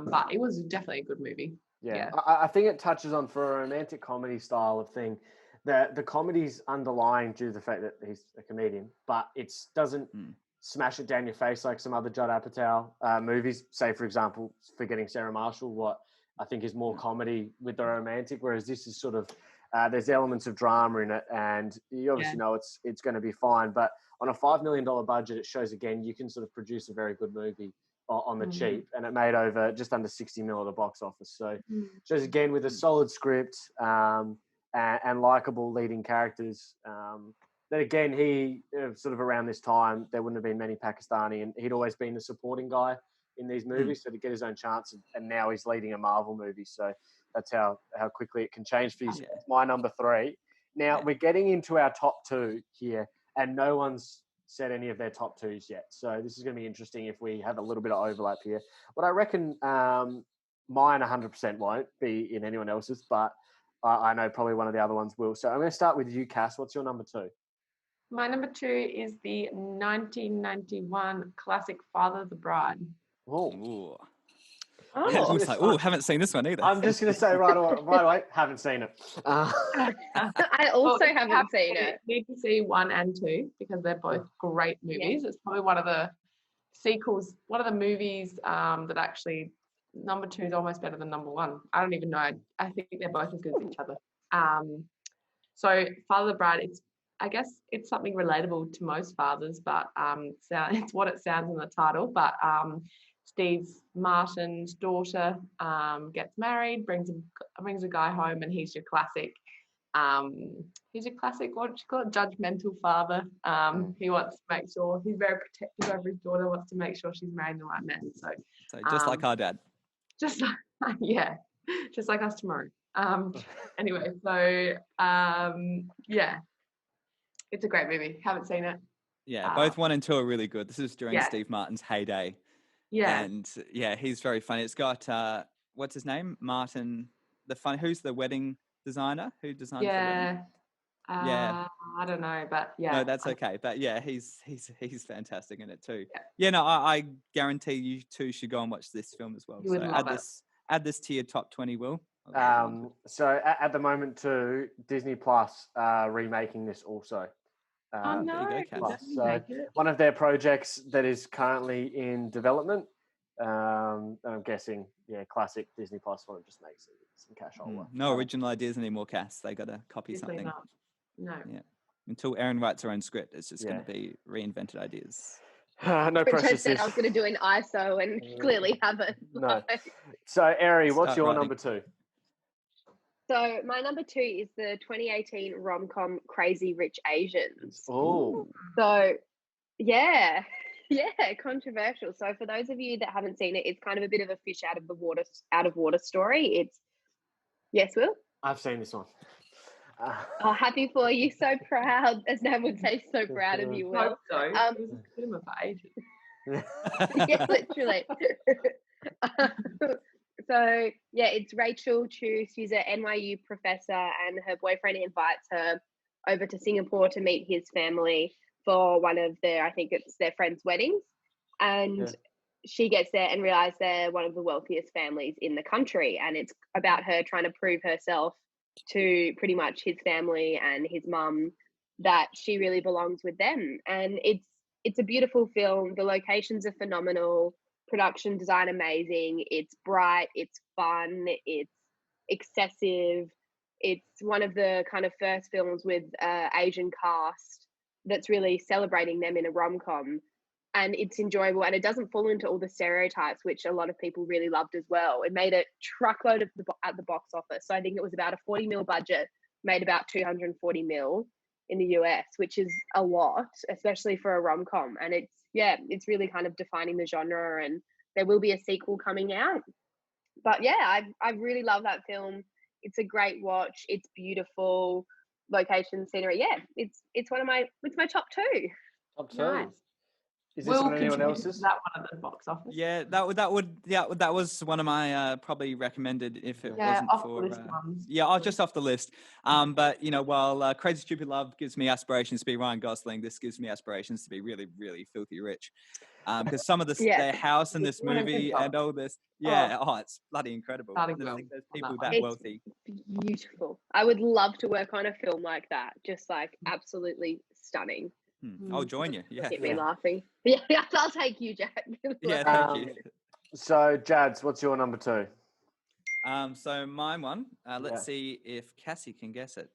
But it was definitely a good movie. Yeah. I think it touches on, for a romantic comedy style of thing, the comedy's underlying due to the fact that he's a comedian, but it doesn't smash it down your face like some other Judd Apatow movies. Say, for example, Forgetting Sarah Marshall, what I think is more comedy with the romantic, whereas this is sort of there's elements of drama in it, and you obviously know it's going to be fine. But on a $5 million budget, it shows again you can sort of produce a very good movie on the cheap, and it made over just under 60 mil at the box office. So it shows again with a solid script and likable leading characters. That again, he sort of around this time there wouldn't have been many Pakistani, and he'd always been the supporting guy in these movies, so to get his own chance, and now he's leading a Marvel movie. So that's how quickly it can change for you. So it's my number 3. Now we're getting into our top 2 here, and no one's said any of their top 2s yet. So this is going to be interesting if we have a little bit of overlap here. But I reckon mine 100% won't be in anyone else's, but I know probably one of the other ones will. So I'm going to start with you, Cass. What's your number 2? My number 2 is the 1991 classic Father of the Bride. Oh. Oh, Haven't seen this one either. I'm just going to say right away, haven't seen it. I also haven't seen it. Need to see 1 and 2 because they're both great movies. Yeah. It's probably one of the sequels, one of the movies that actually number 2 is almost better than number 1. I don't even know. I think they're both as good as each other. So Father of the Bride, I guess it's something relatable to most fathers, but it's what it sounds in the title. But Steve Martin's daughter gets married, brings a guy home, and he's your classic. What do you call it? Judgmental father. He wants to make sure he's very protective over his daughter. Wants to make sure she's marrying the right man. So just like our dad. Just like us tomorrow. Anyway, so it's a great movie. Haven't seen it. Yeah, both 1 and 2 are really good. This is during Steve Martin's heyday. Yeah. And he's very funny. It's got what's his name? Martin. Who's the wedding designer? Who designed the wedding? I don't know, but No, that's okay. But he's fantastic in it too. Yeah, no, I guarantee you 2 should go and watch this film as well. You would love it. Add this to your top 20, Will. So at the moment too, Disney Plus remaking this also. Oh no! There you go, Cass. So one of their projects that is currently in development. I'm guessing classic Disney Plus one. It just makes it some cash over. No original ideas anymore, Cass. They got to copy Definitely something. not. No. Yeah. Until Erin writes her own script, it's just going to be reinvented ideas. No Which pressure, I said sis. I was going to do an ISO and clearly haven't. No. So, Eri, what's Start your writing. number 2? So my number 2 is the 2018 rom-com Crazy Rich Asians. Oh, So yeah, controversial. So for those of you that haven't seen it, it's kind of a bit of a fish out of water story. It's yes, Will. I've seen this one. Oh, happy for you! So proud, as Nam would say, so proud of you, Will. Hope so. It was a cinema for ages. Yeah, literally. So yeah, it's Rachel Chu. She's an NYU professor, and her boyfriend invites her over to Singapore to meet his family for one of their, I think it's their friend's weddings. And she gets there and realizes they're one of the wealthiest families in the country, and it's about her trying to prove herself to pretty much his family and his mum that she really belongs with them. And it's a beautiful film. The locations are phenomenal, production design amazing, it's bright, it's fun, it's excessive. It's one of the kind of first films with Asian cast that's really celebrating them in a rom-com, and it's enjoyable, and it doesn't fall into all the stereotypes, which a lot of people really loved as well. It made a truckload at the box office. So I think it was about a 40 mil budget, made about 240 mil in the US, which is a lot, especially for a rom-com. And it's really kind of defining the genre, and there will be a sequel coming out. But yeah, I really love that film. It's a great watch. It's beautiful, location, scenery. Yeah, it's my top 2. Top 2. Nice. Is this Will on anyone contribute to else's? that one at the box office. Yeah, that was one of my probably recommended if it wasn't off for the list ones. just off the list. But while Crazy Stupid Love gives me aspirations to be Ryan Gosling, this gives me aspirations to be really, really filthy rich. Because some of their house in this movie and all this, it's bloody incredible. I don't think there's people that wealthy. Beautiful. I would love to work on a film like that. Just like absolutely stunning. I'll join you. Yeah. Get me laughing. Yeah, I'll take you, Jack. Yeah, thank you. So, Jads, what's your number 2? So mine one. Let's see if Cassie can guess it.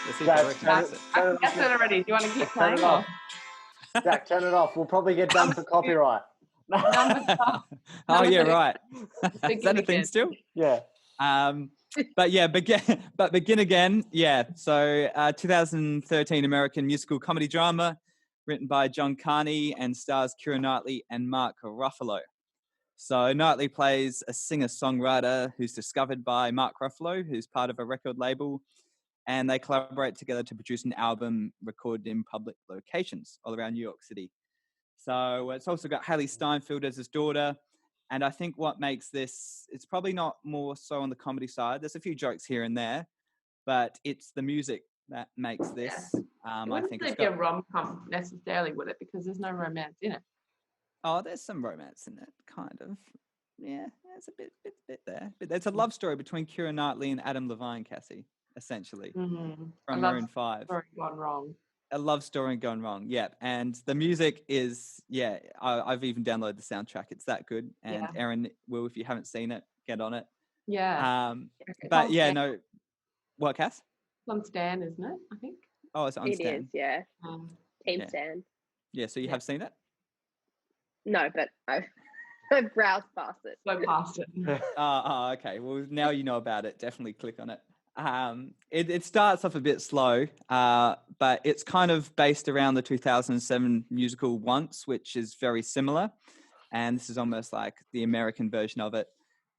Let's see if Jack, guess it. I guessed it already. Do you want to keep Turn playing? it off. Jack, turn it off. We'll probably get done for copyright. Oh yeah, right. Is that a thing still? Yeah. Begin Again. Yeah. So 2013 American musical comedy drama written by John Carney and stars Keira Knightley and Mark Ruffalo. So Knightley plays a singer-songwriter who's discovered by Mark Ruffalo, who's part of a record label, and they collaborate together to produce an album recorded in public locations all around New York City. So it's also got Haley Steinfeld as his daughter. And I think what makes this, it's probably not more so on the comedy side. There's a few jokes here and there, but it's the music that makes this. I think it's be a rom-com necessarily, would it? Because there's no romance in it. Oh, there's some romance in it, kind of. Yeah, there's a bit there. But there's a love story between Keira Knightley and Adam Levine, Cassie, essentially, from Maroon 5. Story gone wrong. A love story gone wrong, yeah. And the music is, I've even downloaded the soundtrack. It's that good. And Erin, Will, if you haven't seen it, get on it. Yeah. But yeah, no. What, Cass? It's on Stan, isn't it? I think. Oh, it's on Stan. It is, yeah. Team Stan. Yeah, so you have seen it? No, but I've browsed past it. So past it. Okay. Well, now you know about it. Definitely click on it. It starts off a bit slow, but it's kind of based around the 2007 musical Once, which is very similar. And this is almost like the American version of it.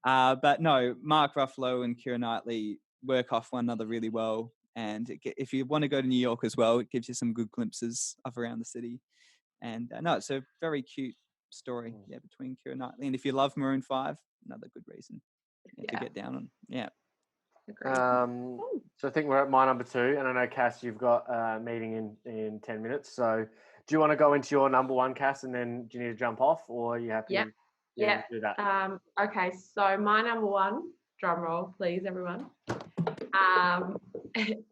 But no, Mark Ruffalo and Keira Knightley work off one another really well. And if you want to go to New York as well, it gives you some good glimpses of around the city. And no, it's a very cute story, between Keira Knightley. And if you love Maroon 5, another good reason to get down on. Yeah. So I think we're at my number 2, and I know, Cass, you've got a meeting in 10 minutes. So do you want to go into your number 1, Cass, and then do you need to jump off, or are you happy to do that? Okay, so my number 1, drum roll, please, everyone,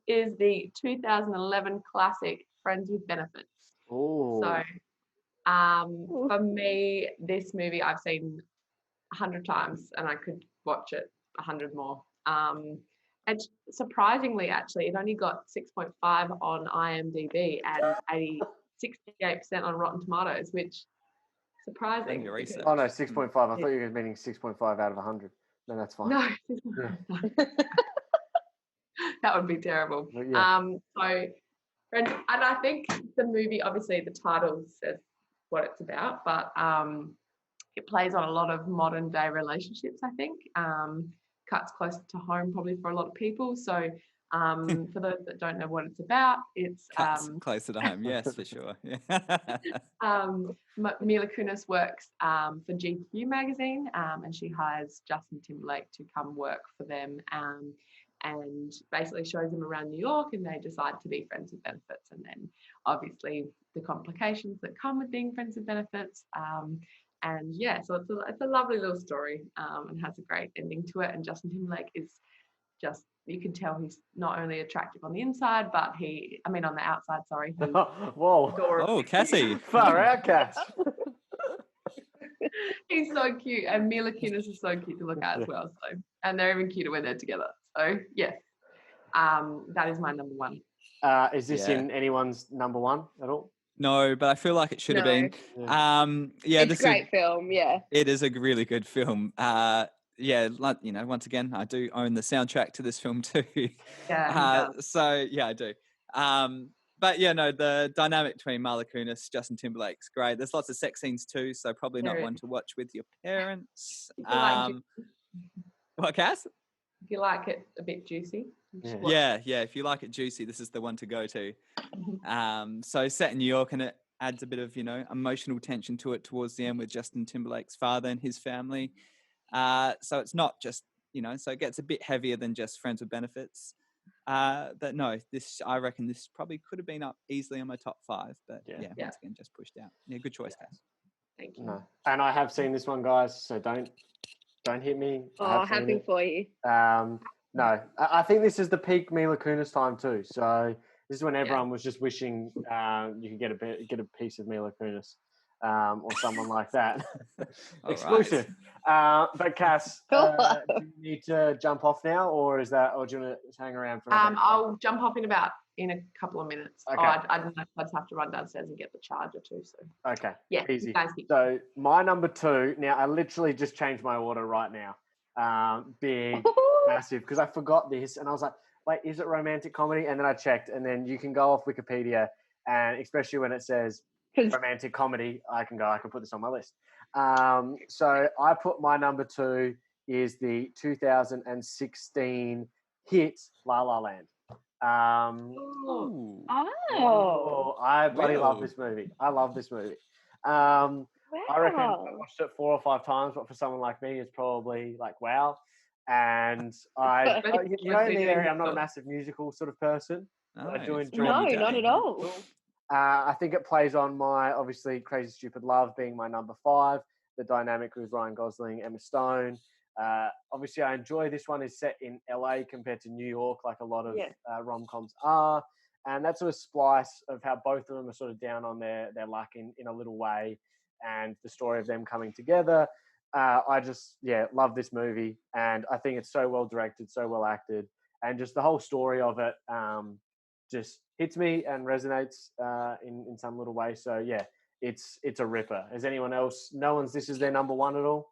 is the 2011 classic Friends with Benefits. Oh, So for me, this movie I've seen 100 times and I could watch it 100 more. And surprisingly, actually, it only got 6.5 on IMDb and 68% on Rotten Tomatoes, which surprising. your research. oh no, 6.5. I thought you were meaning 6.5 out of 100. No, that's fine. No, Yeah. that would be terrible. But yeah. So, friends, and I think the movie, obviously, the title says what it's about, but it plays on a lot of modern day relationships. I think cuts closer to home probably for a lot of people. So, for those that don't know what it's about, it's Cuts closer to home, yes, for sure. Yeah. Mila Kunis works for GQ magazine, and she hires Justin Timberlake to come work for them, and basically shows them around New York, and they decide to be friends with benefits, and then obviously the complications that come with being friends with benefits. And yeah, so it's a lovely little story, and has a great ending to it. And Justin Timberlake is just, you can tell he's not only attractive on the inside, but on the outside, sorry. Whoa. Oh, Cassie. Far out, Cass. He's so cute, and Mila Kunis is so cute to look at as well. So, and they're even cuter when they're together. So yes, that is my number one. Is this Yeah. in anyone's number one at all? No, but I feel like it should have been. Yeah. Yeah, It's a great film, yeah. It is a really good film. Yeah, like, once again, I do own the soundtrack to this film too. Yeah. So yeah, I do. But yeah, no, the dynamic between Mila Kunis, Justin Timberlake's great. There's lots of sex scenes too, so probably not one to watch with your parents. What, Cass? If you like it a bit juicy. Yeah. If you like it juicy, this is the one to go to. So set in New York, and it adds a bit of emotional tension to it towards the end with Justin Timberlake's father and his family. So it's not just so it gets a bit heavier than just Friends with Benefits. But no, I reckon this probably could have been up easily on my top 5, but yeah, once again just pushed out. Yeah, good choice, Cass. Thank you. No, and I have seen this one, guys. So don't hit me. Oh, happy for you. No, I think this is the peak Mila Kunis time too. So this is when everyone was just wishing you could get a piece of Mila Kunis or someone like that. Exclusive. Right. But Cass, do you need to jump off now, or do you want to hang around for? I'll jump off in a couple of minutes. Okay. I don't know if I just have to run downstairs and get the charger too. So okay, yeah, easy. So my number 2. Now I literally just changed my order right now. Big, massive, because I forgot this, and I was like, wait, is it romantic comedy? And then I checked, and then you can go off Wikipedia, and especially when it says romantic comedy, I can put this on my list. So I put my number 2 is the 2016 hit La La Land. I bloody love this movie. I love this movie. I reckon I watched it 4 or 5 times, but for someone like me, it's probably like wow. And in the area, I'm not a massive musical sort of person. I do enjoy. No, not at all. I think it plays on my obviously Crazy Stupid Love being my number 5. The dynamic with Ryan Gosling, Emma Stone. Obviously, I enjoy this one is set in LA compared to New York, like a lot of rom-coms are. And that's a splice of how both of them are sort of down on their luck in a little way, and the story of them coming together. I just, love this movie, and I think it's so well directed, so well acted, and just the whole story of it just hits me and resonates in some little way. So yeah, it's a ripper. Has anyone else? This is their number 1 at all?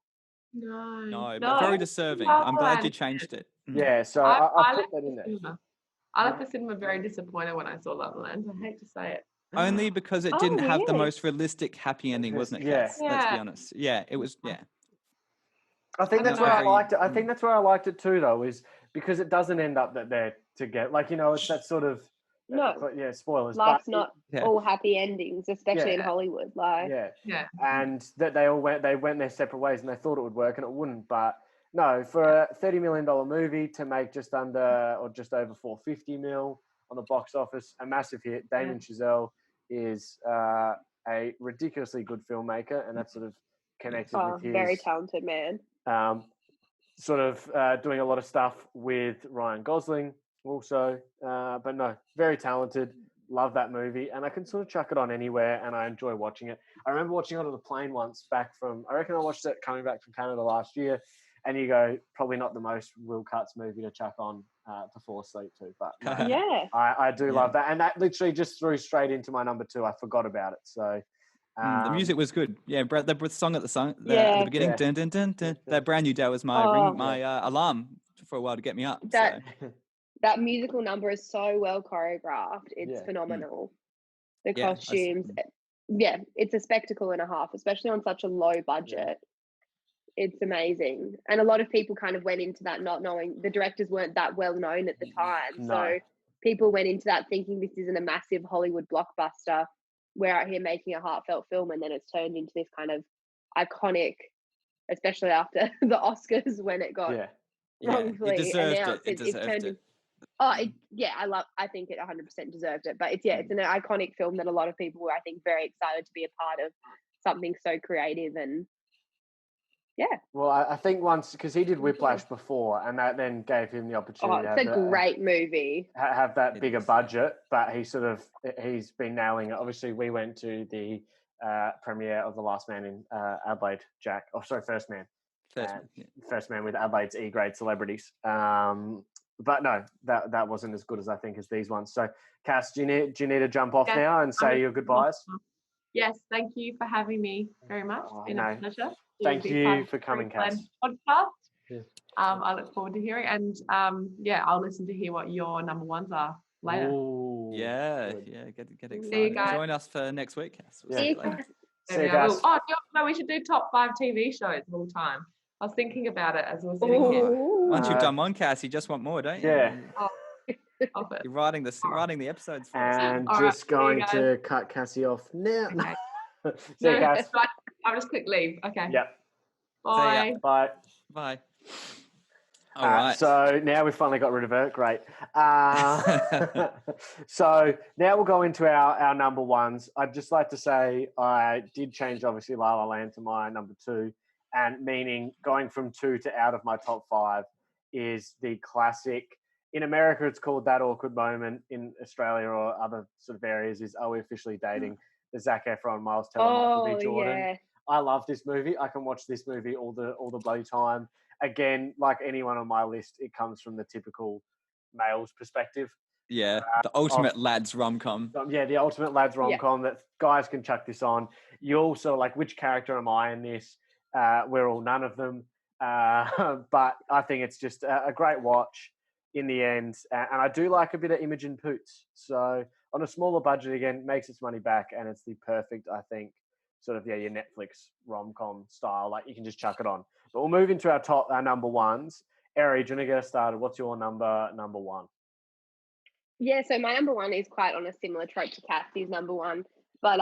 No, but very deserving. I'm glad you changed it. Yeah, so I put that in there. I left the cinema very disappointed when I saw La La Land. I hate to say it. Only because it didn't have the most realistic happy ending, wasn't it, Cass? Let's be honest. Yeah, it was. Yeah. I think that's where I liked it. I think that's where I liked it too, though, is because it doesn't end up that they're together. Like it's that sort of. No. Spoilers. Life's not all happy endings, especially in Hollywood. Like. Yeah. And that they went their separate ways, and they thought it would work, and it wouldn't. But no, for a $30 million movie to make just under or just over $450 million on the box office, a massive hit. Damien Chazelle is a ridiculously good filmmaker, and that's sort of connected with his very talented man. Sort of doing a lot of stuff with Ryan Gosling also, but no, very talented. love that movie, and I can sort of chuck it on anywhere, and I enjoy watching it. I remember watching it on the plane once I reckon I watched it coming back from Canada last year, and you go, probably not the most Will Cutts movie to chuck on to fall asleep to, but no, Yeah. I do love that, and that literally just threw straight into my number 2. I forgot about it, so. The music was good. Yeah, Brad, the song at the Yeah. beginning, Yeah. dun, dun, dun, dun, that Brand New Day was my alarm for a while to get me up. That So. that musical number is so well choreographed. It's Yeah. phenomenal. The Yeah, costumes, yeah, it's a spectacle and a half, especially on such a low budget. It's amazing. And a lot of people kind of went into that not knowing, the directors weren't that well known at the time. No. So people went into that thinking this isn't a massive Hollywood blockbuster. We're out here making a heartfelt film, and then it's turned into this kind of iconic, especially after the Oscars when it got wrongfully it deserved announced. It deserved it. I think it 100% deserved it. But it's an iconic film that a lot of people were, I think, very excited to be a part of something so creative. And Well, I think once, because he did Whiplash before, and that then gave him the opportunity it's a great movie. Have that bigger budget, but he's been nailing it. Obviously, we went to the premiere of The Last Man in Adelaide, First Man. First Man with Adelaide's E-grade celebrities. But no, that wasn't as good as I think as these ones. So, Cass, do you need to jump off now and say your goodbyes? Yes, thank you for having me very much. It's been a pleasure. Thank you for coming, Cass. Podcast. Yeah. I look forward to hearing, and I'll listen to hear what your number ones are later. Ooh, get excited. See you guys. Join us for next week, Cass. See you later. See you guys. We should do top 5 TV shows of all time. I was thinking about it as we were sitting here. Once you've done one, Cass, you just want more, don't you? Yeah. You're writing the episodes for us. And just going to cut Cassie off now. Okay. See you guys. I'll just click leave. Okay. Yep. Bye. Bye. All right. So now we've finally got rid of her. Great. So now we'll go into our number ones. I'd just like to say I did change, obviously, La La Land to my number 2, and meaning going from 2 to out of my top 5 is the classic. In America, it's called That Awkward Moment. In Australia or other sort of areas is Are We Officially Dating? The Zac Efron, Miles Teller, Michael B. Jordan. Yeah. I love this movie. I can watch this movie all the bloody time. Again, like anyone on my list, it comes from the typical male's perspective. Yeah, the ultimate lads rom-com. The ultimate lads rom-com that guys can chuck this on. You also like, which character am I in this? We're all none of them. But I think it's just a great watch in the end. And I do like a bit of Imogen Poots. So on a smaller budget, again, makes its money back. And it's the perfect, I think, sort of, your Netflix rom-com style. Like, you can just chuck it on. But we'll move into our number ones. Eri, do you want to get us started? What's your number 1? Yeah, so my number 1 is quite on a similar trope to Cassie's number 1. But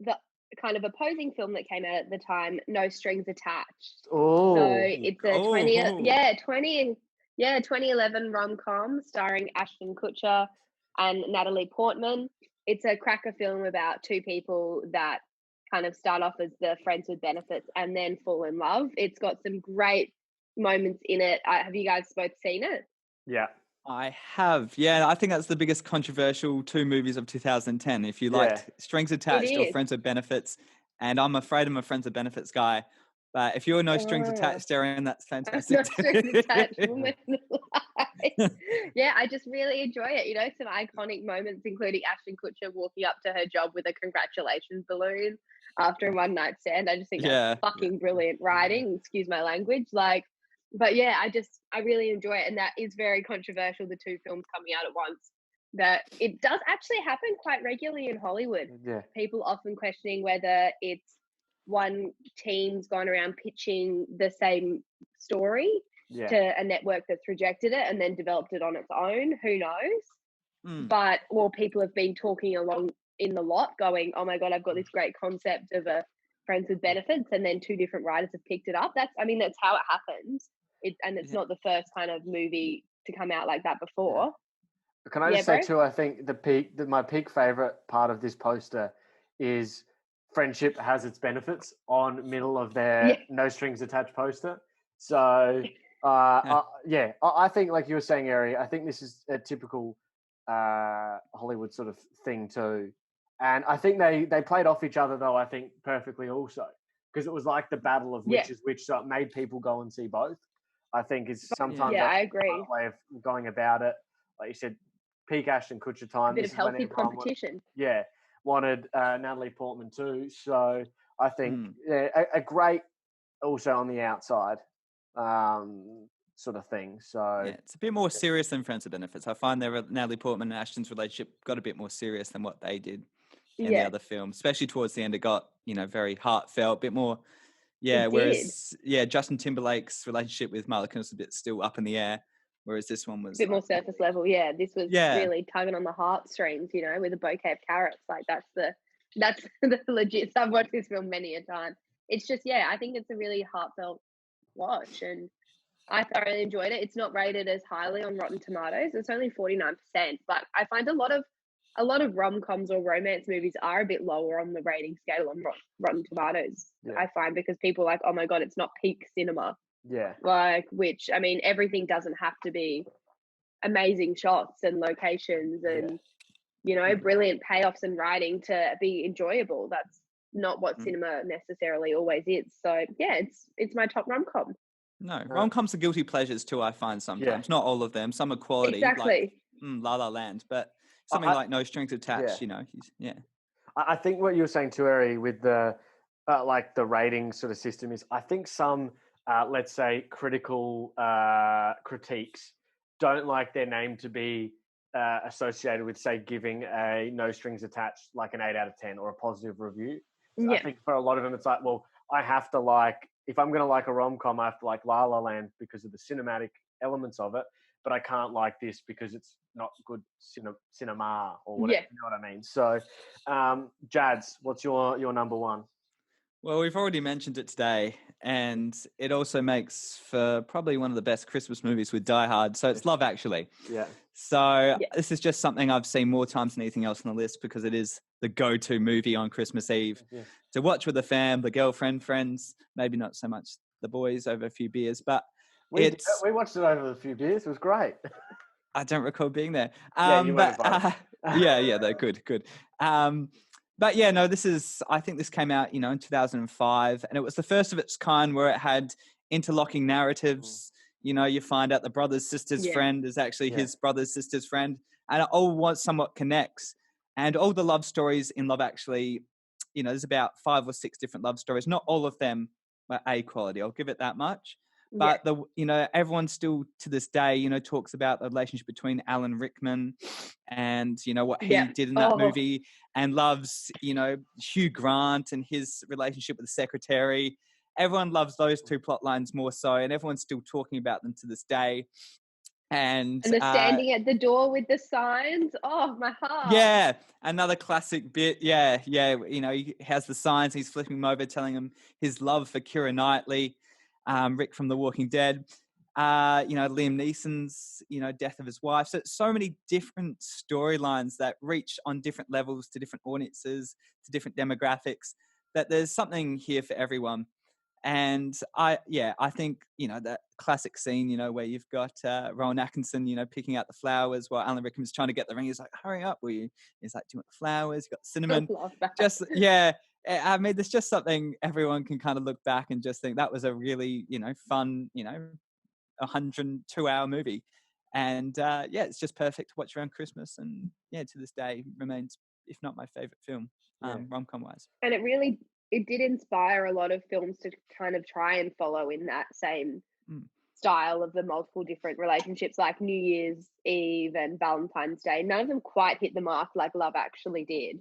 the kind of opposing film that came out at the time, No Strings Attached. Oh. So it's a 2011 rom-com starring Ashton Kutcher and Natalie Portman. It's a cracker film about 2 people that kind of start off as the friends with benefits and then fall in love. It's got some great moments in it. Have you guys both seen it? Yeah. I have. Yeah, I think that's the biggest controversial 2 movies of 2010. If you liked Strings Attached or Friends with Benefits, and I'm afraid I'm a Friends with Benefits guy. But if you're No Strings Attached, Erin, that's fantastic. No Strings Attached, woman alive. Yeah, I just really enjoy it. Some iconic moments, including Ashton Kutcher walking up to her job with a congratulations balloon after a one night stand. I just think that's fucking brilliant writing. Excuse my language. But yeah, I really enjoy it. And that is very controversial, the 2 films coming out at once. That it does actually happen quite regularly in Hollywood. Yeah. People often questioning whether it's one team's gone around pitching the same story to a network that's rejected it and then developed it on its own. Who knows? But people have been talking along in the lot going, oh my God, I've got this great concept of a Friends with Benefits, and then 2 different writers have picked it up. That's how it happens. It's not the first kind of movie to come out like that before. Can I just say too, I think my peak favorite part of this poster is friendship has its benefits on middle of their No Strings Attached poster. So I think, like you were saying, Eri, I think this is a typical Hollywood sort of thing too. And I think they played off each other though, I think perfectly also, because it was like the battle of which is which, so it made people go and see both. I think is sometimes I that's agree. a way of going about it. Like you said, peak Ashton Kutcher time. A bit This of is when healthy everyone competition. wanted Natalie Portman too. So I think a great also on the outside sort of thing. So yeah, it's a bit more serious than Friends with Benefits. I find Natalie Portman and Ashton's relationship got a bit more serious than what they did in the other film, especially towards the end. It got very heartfelt, a bit more. Yeah, whereas Justin Timberlake's relationship with Miley was a bit still up in the air, whereas this one was a bit more surface level. Yeah, this was really tugging on the heartstrings, with a bouquet of carrots. Like that's the legit. I've watched this film many a time. It's just I think it's a really heartfelt watch, and I thoroughly enjoyed it. It's not rated as highly on Rotten Tomatoes. It's only 49%, but I find a lot of rom-coms or romance movies are a bit lower on the rating scale on Rotten Tomatoes. I find, because people are like, oh my God, it's not peak cinema. Yeah. Like, which, I mean, everything doesn't have to be amazing shots and locations and, brilliant payoffs and writing to be enjoyable. That's not what cinema necessarily always is. So it's my top rom-com. No, rom-coms are guilty pleasures too, I find sometimes. Not all of them. Some are quality, exactly. like La La Land, but something like No Strings Attached, I think what you were saying too, Eri, with the like the rating sort of system is, I think some, let's say, critical critiques don't like their name to be associated with, say, giving a No Strings Attached like an 8 out of 10 or a positive review. So I think for a lot of them, it's like, well, I have to like, if I'm going to like a rom-com, I have to like La La Land because of the cinematic elements of it, but I can't like this because it's not good cinema or whatever. You know what I mean? So, Jads, what's your number one? Well, we've already mentioned it today, and it also makes for probably one of the best Christmas movies with Die Hard. So it's Love Actually. Yeah. So this is just something I've seen more times than anything else on the list, because it is the go-to movie on Christmas Eve to watch with the fam, the girlfriend, friends, maybe not so much the boys over a few beers, but we watched it over a few beers. It was great. I don't recall being there. You weren't invited. They're good. But I think this came out, in 2005, and it was the first of its kind where it had interlocking narratives. You find out the brother's sister's friend is actually his brother's sister's friend, and it all somewhat connects. And all the love stories in Love Actually, there's about 5 or 6 different love stories. Not all of them are A quality, I'll give it that much. But everyone still to this day, talks about the relationship between Alan Rickman and, what he did in that movie, and loves, Hugh Grant and his relationship with the secretary. Everyone loves those 2 plot lines more so, and everyone's still talking about them to this day. And the standing at the door with the signs. Oh, my heart. Yeah, another classic bit. Yeah. He has the signs. He's flipping them over, telling him his love for Keira Knightley. Rick from The Walking Dead, Liam Neeson's, death of his wife. So many different storylines that reach on different levels to different audiences, to different demographics, that there's something here for everyone. And I think, that classic scene, where you've got Rowan Atkinson, picking out the flowers while Alan Rickman's trying to get the ring. He's like, hurry up, will you? He's like, do you want the flowers? You got the cinnamon. I mean, there's just something everyone can kind of look back and just think that was a really, fun, 102-hour movie. And it's just perfect to watch around Christmas. And to this day remains, if not my favorite film, rom-com wise. And it did inspire a lot of films to kind of try and follow in that same style of the multiple different relationships, like New Year's Eve and Valentine's Day. None of them quite hit the mark like Love Actually did.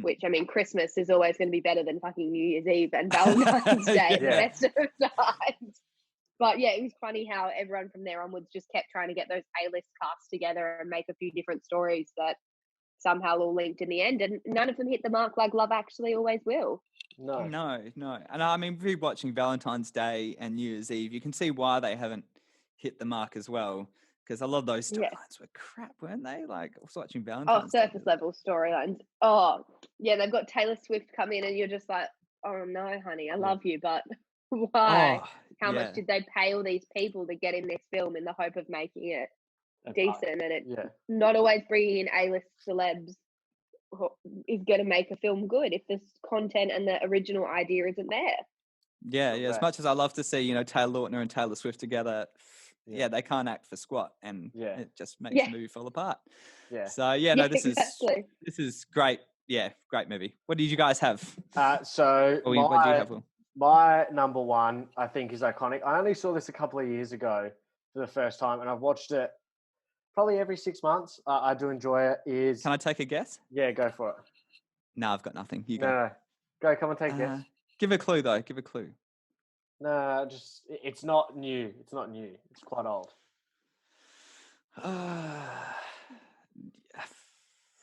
Which, I mean, Christmas is always going to be better than fucking New Year's Eve and Valentine's Day at the best of times. But it was funny how everyone from there onwards just kept trying to get those A-list casts together and make a few different stories that somehow all linked in the end, and none of them hit the mark like Love Actually always will. No. And I mean, rewatching Valentine's Day and New Year's Eve, you can see why they haven't hit the mark as well. Because a lot of those storylines were crap, weren't they? Like, I was watching Valentine's Day. Surface level storylines. Oh, yeah, they've got Taylor Swift come in and you're just like, oh no, honey, I love you, but why? How much did they pay all these people to get in this film in the hope of making it decent, and it's Yeah. not always bringing in A-list celebs is going to make a film good if the content and the original idea isn't there. Yeah, yeah. As Correct. much as I love to see, Taylor Lautner and Taylor Swift together, yeah, they can't act for squat, and it just makes the movie fall apart. Yeah. So yeah, no, this exactly. is great. Yeah, great movie. What did you guys have? So what do you have, Will? my number one, I think, is iconic. I only saw this a couple of years ago for the first time, and I've watched it probably every 6 months. I do enjoy it. Can I take a guess? Yeah, go for it. No, I've got nothing. You go. No. Go, come and take a guess. Give a clue, though. Give a clue. No, it's not new. It's not new. It's quite old.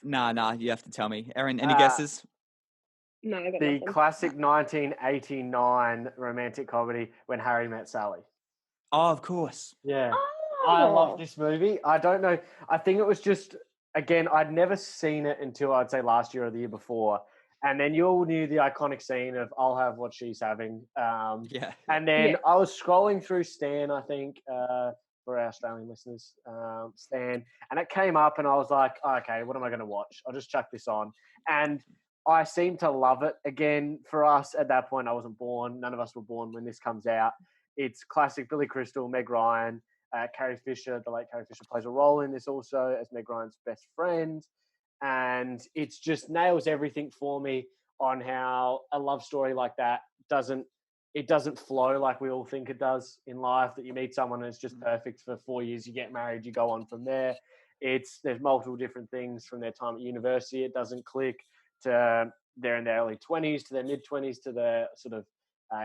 Nah, you have to tell me. Erin, any guesses? No, I got The nothing. classic 1989 romantic comedy, When Harry Met Sally. Oh, of course. Yeah. Oh. I love this movie. I don't know. I think it was just, again, I'd never seen it until I'd say last year or the year before. And then you all knew the iconic scene of I'll have what she's having. Yeah. And then I was scrolling through Stan, I think, for our Australian listeners, Stan. And it came up and I was like, oh, okay, what am I going to watch? I'll just chuck this on. And I seem to love it. Again, for us at that point, I wasn't born. None of us were born when this comes out. It's classic Billy Crystal, Meg Ryan, Carrie Fisher. The late Carrie Fisher plays a role in this also as Meg Ryan's best friend. And it's just nails everything for me on how a love story like that doesn't flow like we all think it does in life, that you meet someone and it's just perfect for 4 years, you get married, you go on from there. There's multiple different things from their time at university. It doesn't click to they're in their early 20s to their mid 20s to their sort of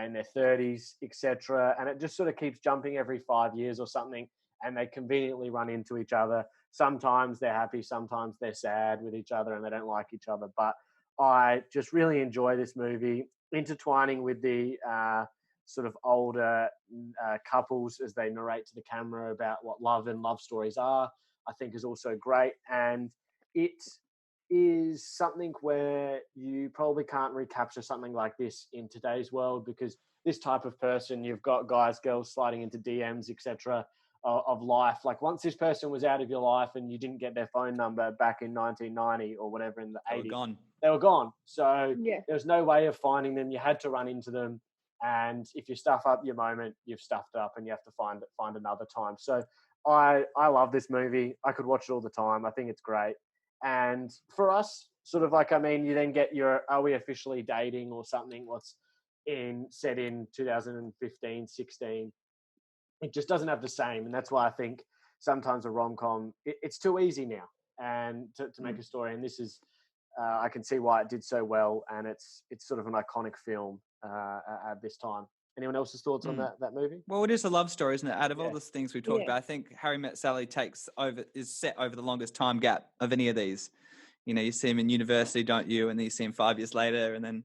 in their 30s, etc. And it just sort of keeps jumping every 5 years or something, and they conveniently run into each other. Sometimes they're happy, sometimes they're sad with each other and they don't like each other. But I just really enjoy this movie, intertwining with the sort of older couples as they narrate to the camera about what love and love stories are, I think is also great. And it is something where you probably can't recapture something like this in today's world, because this type of person, you've got guys, girls sliding into DMs, etc., of life. Like once this person was out of your life and you didn't get their phone number back in 1990 or whatever in the 80s, they were gone. So there was no way of finding them. You had to run into them. And if you stuff up your moment, you've stuffed up and you have to find another time. So I love this movie. I could watch it all the time. I think it's great. And for us, sort of like, I mean, you then get your, are we officially dating or something? What's set in 2015, 16. It just doesn't have the same. And that's why I think sometimes a rom-com, it's too easy now and to make a story. And this is, I can see why it did so well. And it's sort of an iconic film at this time. Anyone else's thoughts on that movie? Well, it is a love story, isn't it? Out of all the things we talked about, I think Harry Met Sally is set over the longest time gap of any of these. You see him in university, don't you? And then you see him 5 years later, and then,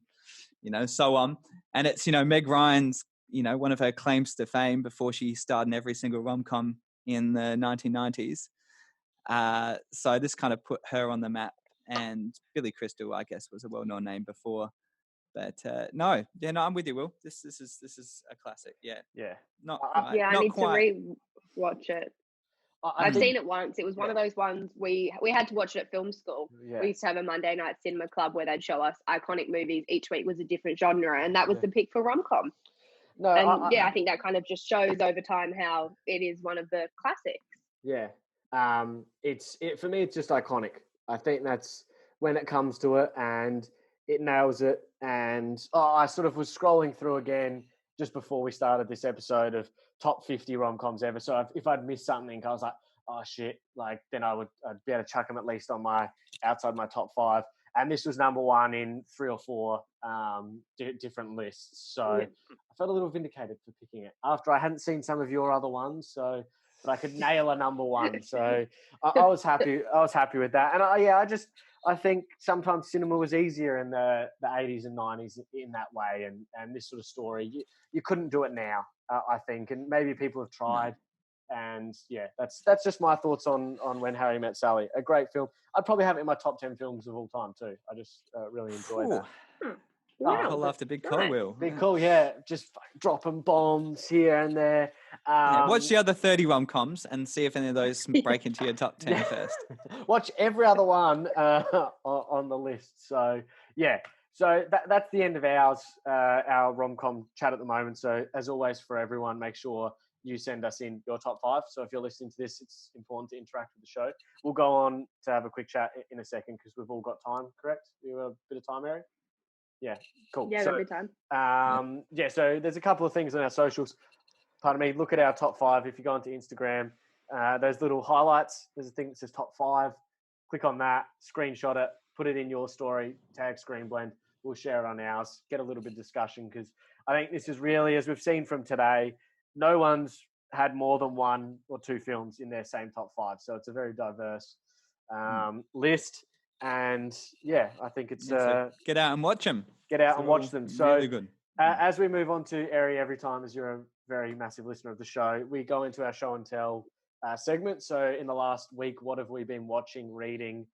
so on. And it's, Meg Ryan's, one of her claims to fame before she starred in every single rom-com in the 1990s. So this kind of put her on the map. And Billy Crystal, I guess, was a well-known name before. But no, I'm with you, Will. This is a classic. Yeah. Not quite. Yeah, I need to re-watch it. I've seen it once. It was one of those ones we had to watch it at film school. We used to have a Monday night cinema club where they'd show us iconic movies. Each week was a different genre, and that was the pick for rom-com. No, and I think that kind of just shows over time how it is one of the classics. Yeah, for me, it's just iconic. I think that's when it comes to it, and it nails it. And I sort of was scrolling through again just before we started this episode of top 50 rom-coms ever. So if I'd missed something, I was like, oh shit, like then I'd be able to chuck them at least on outside my top 5. And this was number 1 in 3 or 4 different lists. So I felt a little vindicated for picking it after I hadn't seen some of your other ones. So, but I could nail a number 1. So I was happy. I was happy with that. And I think sometimes cinema was easier in the 80s and 90s in that way. And this sort of story, you couldn't do it now, I think. And maybe people have tried. And that's just my thoughts on When Harry Met Sally. A great film. I'd probably have it in my top 10 films of all time too. I just really enjoy that. Wow, call after big call, Will. Big call, yeah. Just dropping bombs here and there. Watch the other 30 rom-coms and see if any of those break into your top 10 first. Watch every other one on the list. So, yeah. So that's the end of our rom-com chat at the moment. So, as always, for everyone, make sure you send us in your top 5. So, if you're listening to this, it's important to interact with the show. We'll go on to have a quick chat in a second because we've all got time, correct? You have a bit of time, Erin? Yeah, cool. Yeah, so, every time. So there's a couple of things on our socials. Pardon me, look at our top 5. If you go onto Instagram, those little highlights, there's a thing that says top 5. Click on that, screenshot it, put it in your story, tag Screenblend. We'll share it on ours, get a little bit of discussion because I think this is really, as we've seen from today, no one's had more than 1 or 2 films in their same top 5. So it's a very diverse list. And yeah, I think it's so get out and watch them. Get out and watch them. So really good. As we move on to Eri every time, as you're a very massive listener of the show, we go into our show and tell segment. So in the last week, what have we been watching, reading,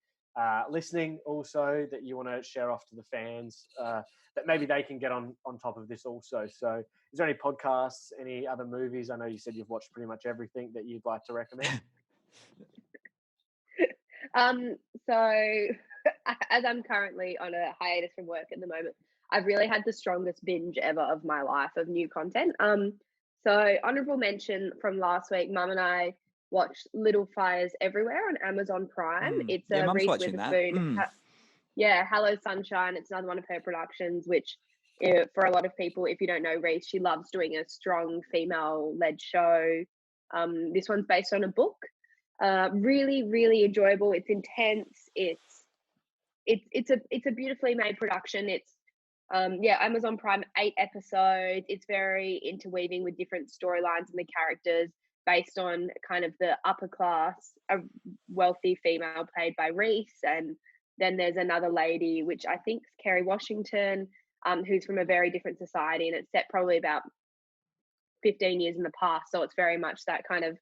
listening also that you want to share off to the fans that maybe they can get on top of this also? So is there any podcasts, any other movies? I know you said you've watched pretty much everything that you'd like to recommend. So as I'm currently on a hiatus from work at the moment, I've really had the strongest binge ever of my life of new content. So honorable mention from last week, Mum and I watched Little Fires Everywhere on Amazon Prime. It's a Mum's Reese watching Witherspoon. Hello Sunshine. It's another one of her productions, which for a lot of people, if you don't know Reese, she loves doing a strong female-led show. This one's based on a book. Really, really enjoyable. It's intense. It's a beautifully made production. It's Amazon Prime, 8 episodes. It's very interweaving with different storylines and the characters based on kind of the upper class, a wealthy female played by Reese, and then there's another lady, which I think is Kerry Washington, who's from a very different society, and it's set probably about 15 years in the past. So it's very much that kind of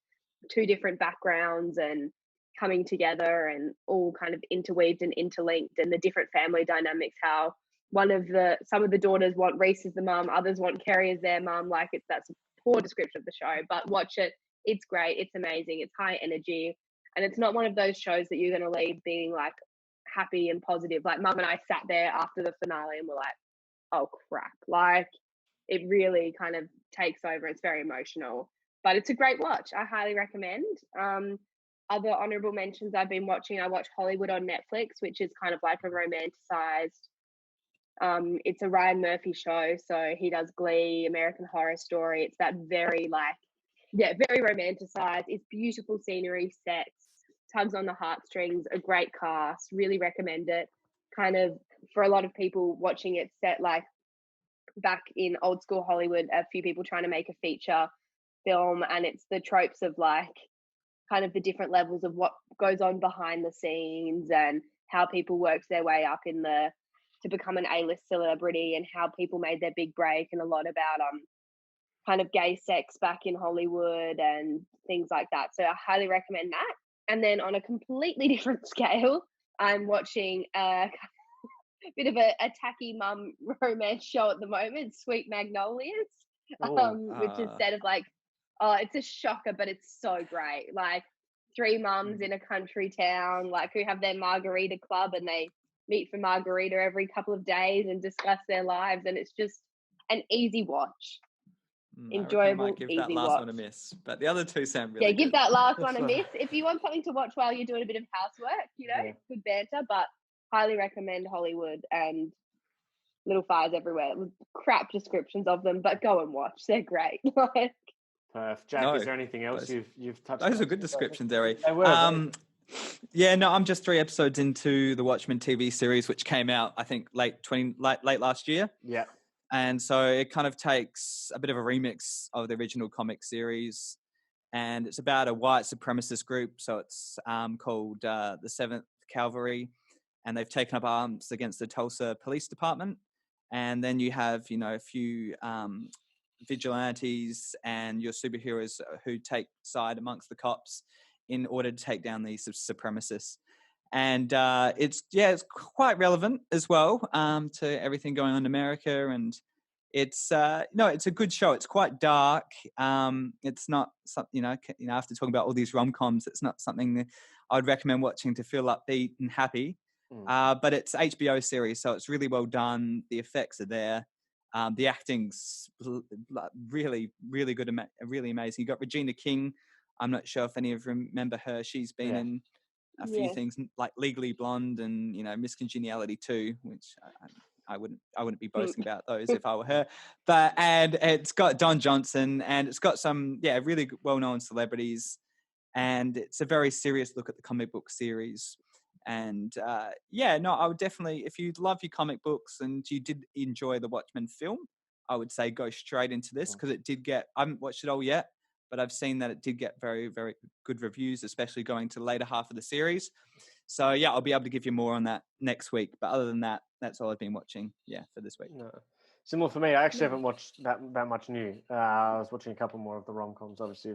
2 different backgrounds and coming together and all kind of interweaved and interlinked, and the different family dynamics, how some of the daughters want Reese as the mum, others want Kerry as their mum. Like that's a poor description of the show, but watch it. It's great. It's amazing. It's high energy. And it's not one of those shows that you're going to leave being like happy and positive. Like Mum and I sat there after the finale and were like, oh crap. Like it really kind of takes over. It's very emotional, but it's a great watch. I highly recommend. Other honorable mentions I've been watching, I watched Hollywood on Netflix, which is kind of like a romanticized, it's a Ryan Murphy show. So he does Glee, American Horror Story. It's that very very romanticized. It's beautiful scenery, sets, tugs on the heartstrings, a great cast. Really recommend it. Kind of for a lot of people watching it set like back in old school Hollywood, a few people trying to make a feature film, and it's the tropes of like kind of the different levels of what goes on behind the scenes and how people worked their way up to become an A-list celebrity, and how people made their big break, and a lot about kind of gay sex back in Hollywood and things like that. So I highly recommend that. And then on a completely different scale, I'm watching a bit of a tacky mum romance show at the moment, Sweet Magnolias, which is set of like, it's a shocker, but it's so great. Like 3 mums in a country town, like who have their margarita club, and they meet for margarita every couple of days and discuss their lives. And it's just an easy watch. Enjoyable, I might give easy that last watch. one a miss, but the other 2 sound really good. Give that last one a miss. If you want something to watch while you're doing a bit of housework, good banter, but highly recommend Hollywood and Little Fires Everywhere. Crap descriptions of them, but go and watch. They're great. Perfect. Jack, is there anything else you've touched on? Those are good descriptions, Eri. They were. I'm just 3 episodes into the Watchmen TV series, which came out, I think, late last year. Yeah. And so it kind of takes a bit of a remix of the original comic series, and it's about a white supremacist group. So it's called the 7th Cavalry, and they've taken up arms against the Tulsa Police Department. And then you have, a few vigilantes and your superheroes who take side amongst the cops in order to take down these supremacists. And it's quite relevant as well to everything going on in America. And it's no, it's a good show. It's quite dark. It's not something after talking about all these rom-coms, it's not something that I'd recommend watching to feel upbeat and happy. But it's HBO series, so it's really well done. The effects are there. The acting's really, really good, really amazing. You got Regina King. I'm not sure if any of you remember her. She's been in a few things like Legally Blonde and Miss Congeniality too, which I wouldn't be boasting about those if I were her. And it's got Don Johnson, and it's got some really well-known celebrities, and it's a very serious look at the comic book series. And I would definitely, if you love your comic books and you did enjoy the Watchmen film, I would say go straight into this, because it did get, I haven't watched it all yet, but I've seen that it did get very, very good reviews, especially going to the later half of the series. So I'll be able to give you more on that next week. But other than that, that's all I've been watching for this week. No. Similar for me. I actually haven't watched that much new. I was watching a couple more of the rom-coms, obviously,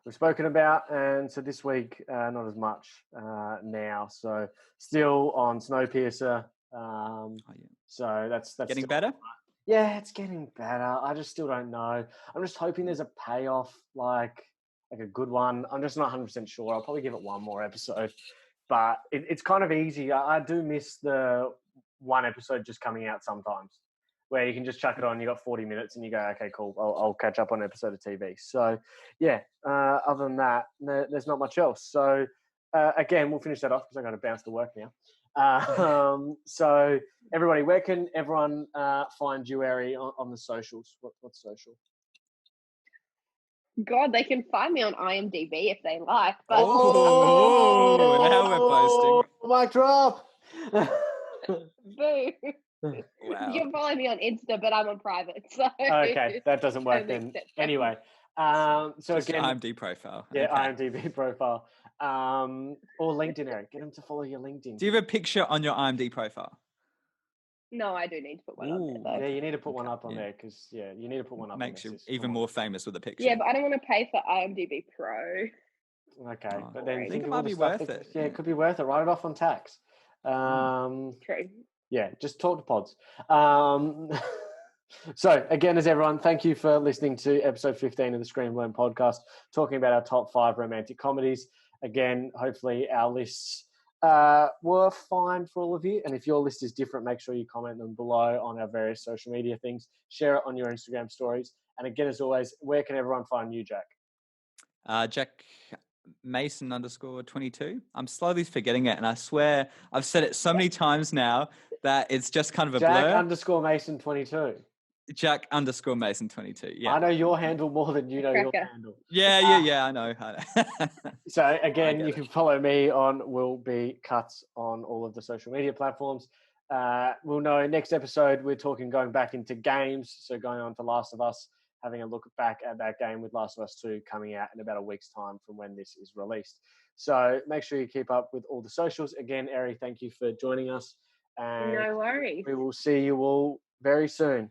we've spoken about. And so this week, not as much now. So still on Snowpiercer. So that's getting better? Yeah, it's getting better. I just still don't know. I'm just hoping there's a payoff, like a good one. I'm just not 100% sure. I'll probably give it one more episode. But it's kind of easy. I do miss the one episode just coming out sometimes, where you can just chuck it on. You got 40 minutes, and you go, okay, cool. I'll catch up on an episode of TV. So other than that, there's not much else. So again, we'll finish that off because I'm going to bounce to work now. So everybody, where can everyone find you, Eri, on the socials? What's social? God, they can find me on IMDb if they like. But now we're boasting. Mic drop. Boo. Wow. You can follow me on Insta, but I'm on private. So okay, that doesn't work then. Anyway, so just again, IMDb profile. Yeah, okay. IMDb profile. Or LinkedIn, Eric. Get them to follow your LinkedIn. Do you have a picture on your IMDb profile? No, I do need to put one on there, though. Yeah, you need to put one up on there, because you need to put one up. Makes you even more famous with a picture. Yeah, but I don't want to pay for IMDb Pro. Okay, but then I think it of might all the be stuff worth it. Yeah, it could be worth it. Write it off on tax. True. Yeah, just talk to pods. So again, as everyone, thank you for listening to episode 15 of the Screenblend podcast, talking about our top 5 romantic comedies. Again, hopefully our lists were fine for all of you. And if your list is different, make sure you comment them below on our various social media things. Share it on your Instagram stories. And again, as always, where can everyone find you, Jack? Jack Mason _22. I'm slowly forgetting it, and I swear I've said it so many times now that it's just kind of a Jack blur. _Mason 22. Jack _Mason 22. Yeah. I know your handle more than you know your handle. Yeah, I know. So again, you can follow me on Will Be Cuts on all of the social media platforms. We'll know next episode we're going back into games, so going on to Last of Us, having a look back at that game with Last of Us 2 coming out in about a week's time from when this is released. So make sure you keep up with all the socials. Again, Eri, thank you for joining us. And no worries. We will see you all very soon.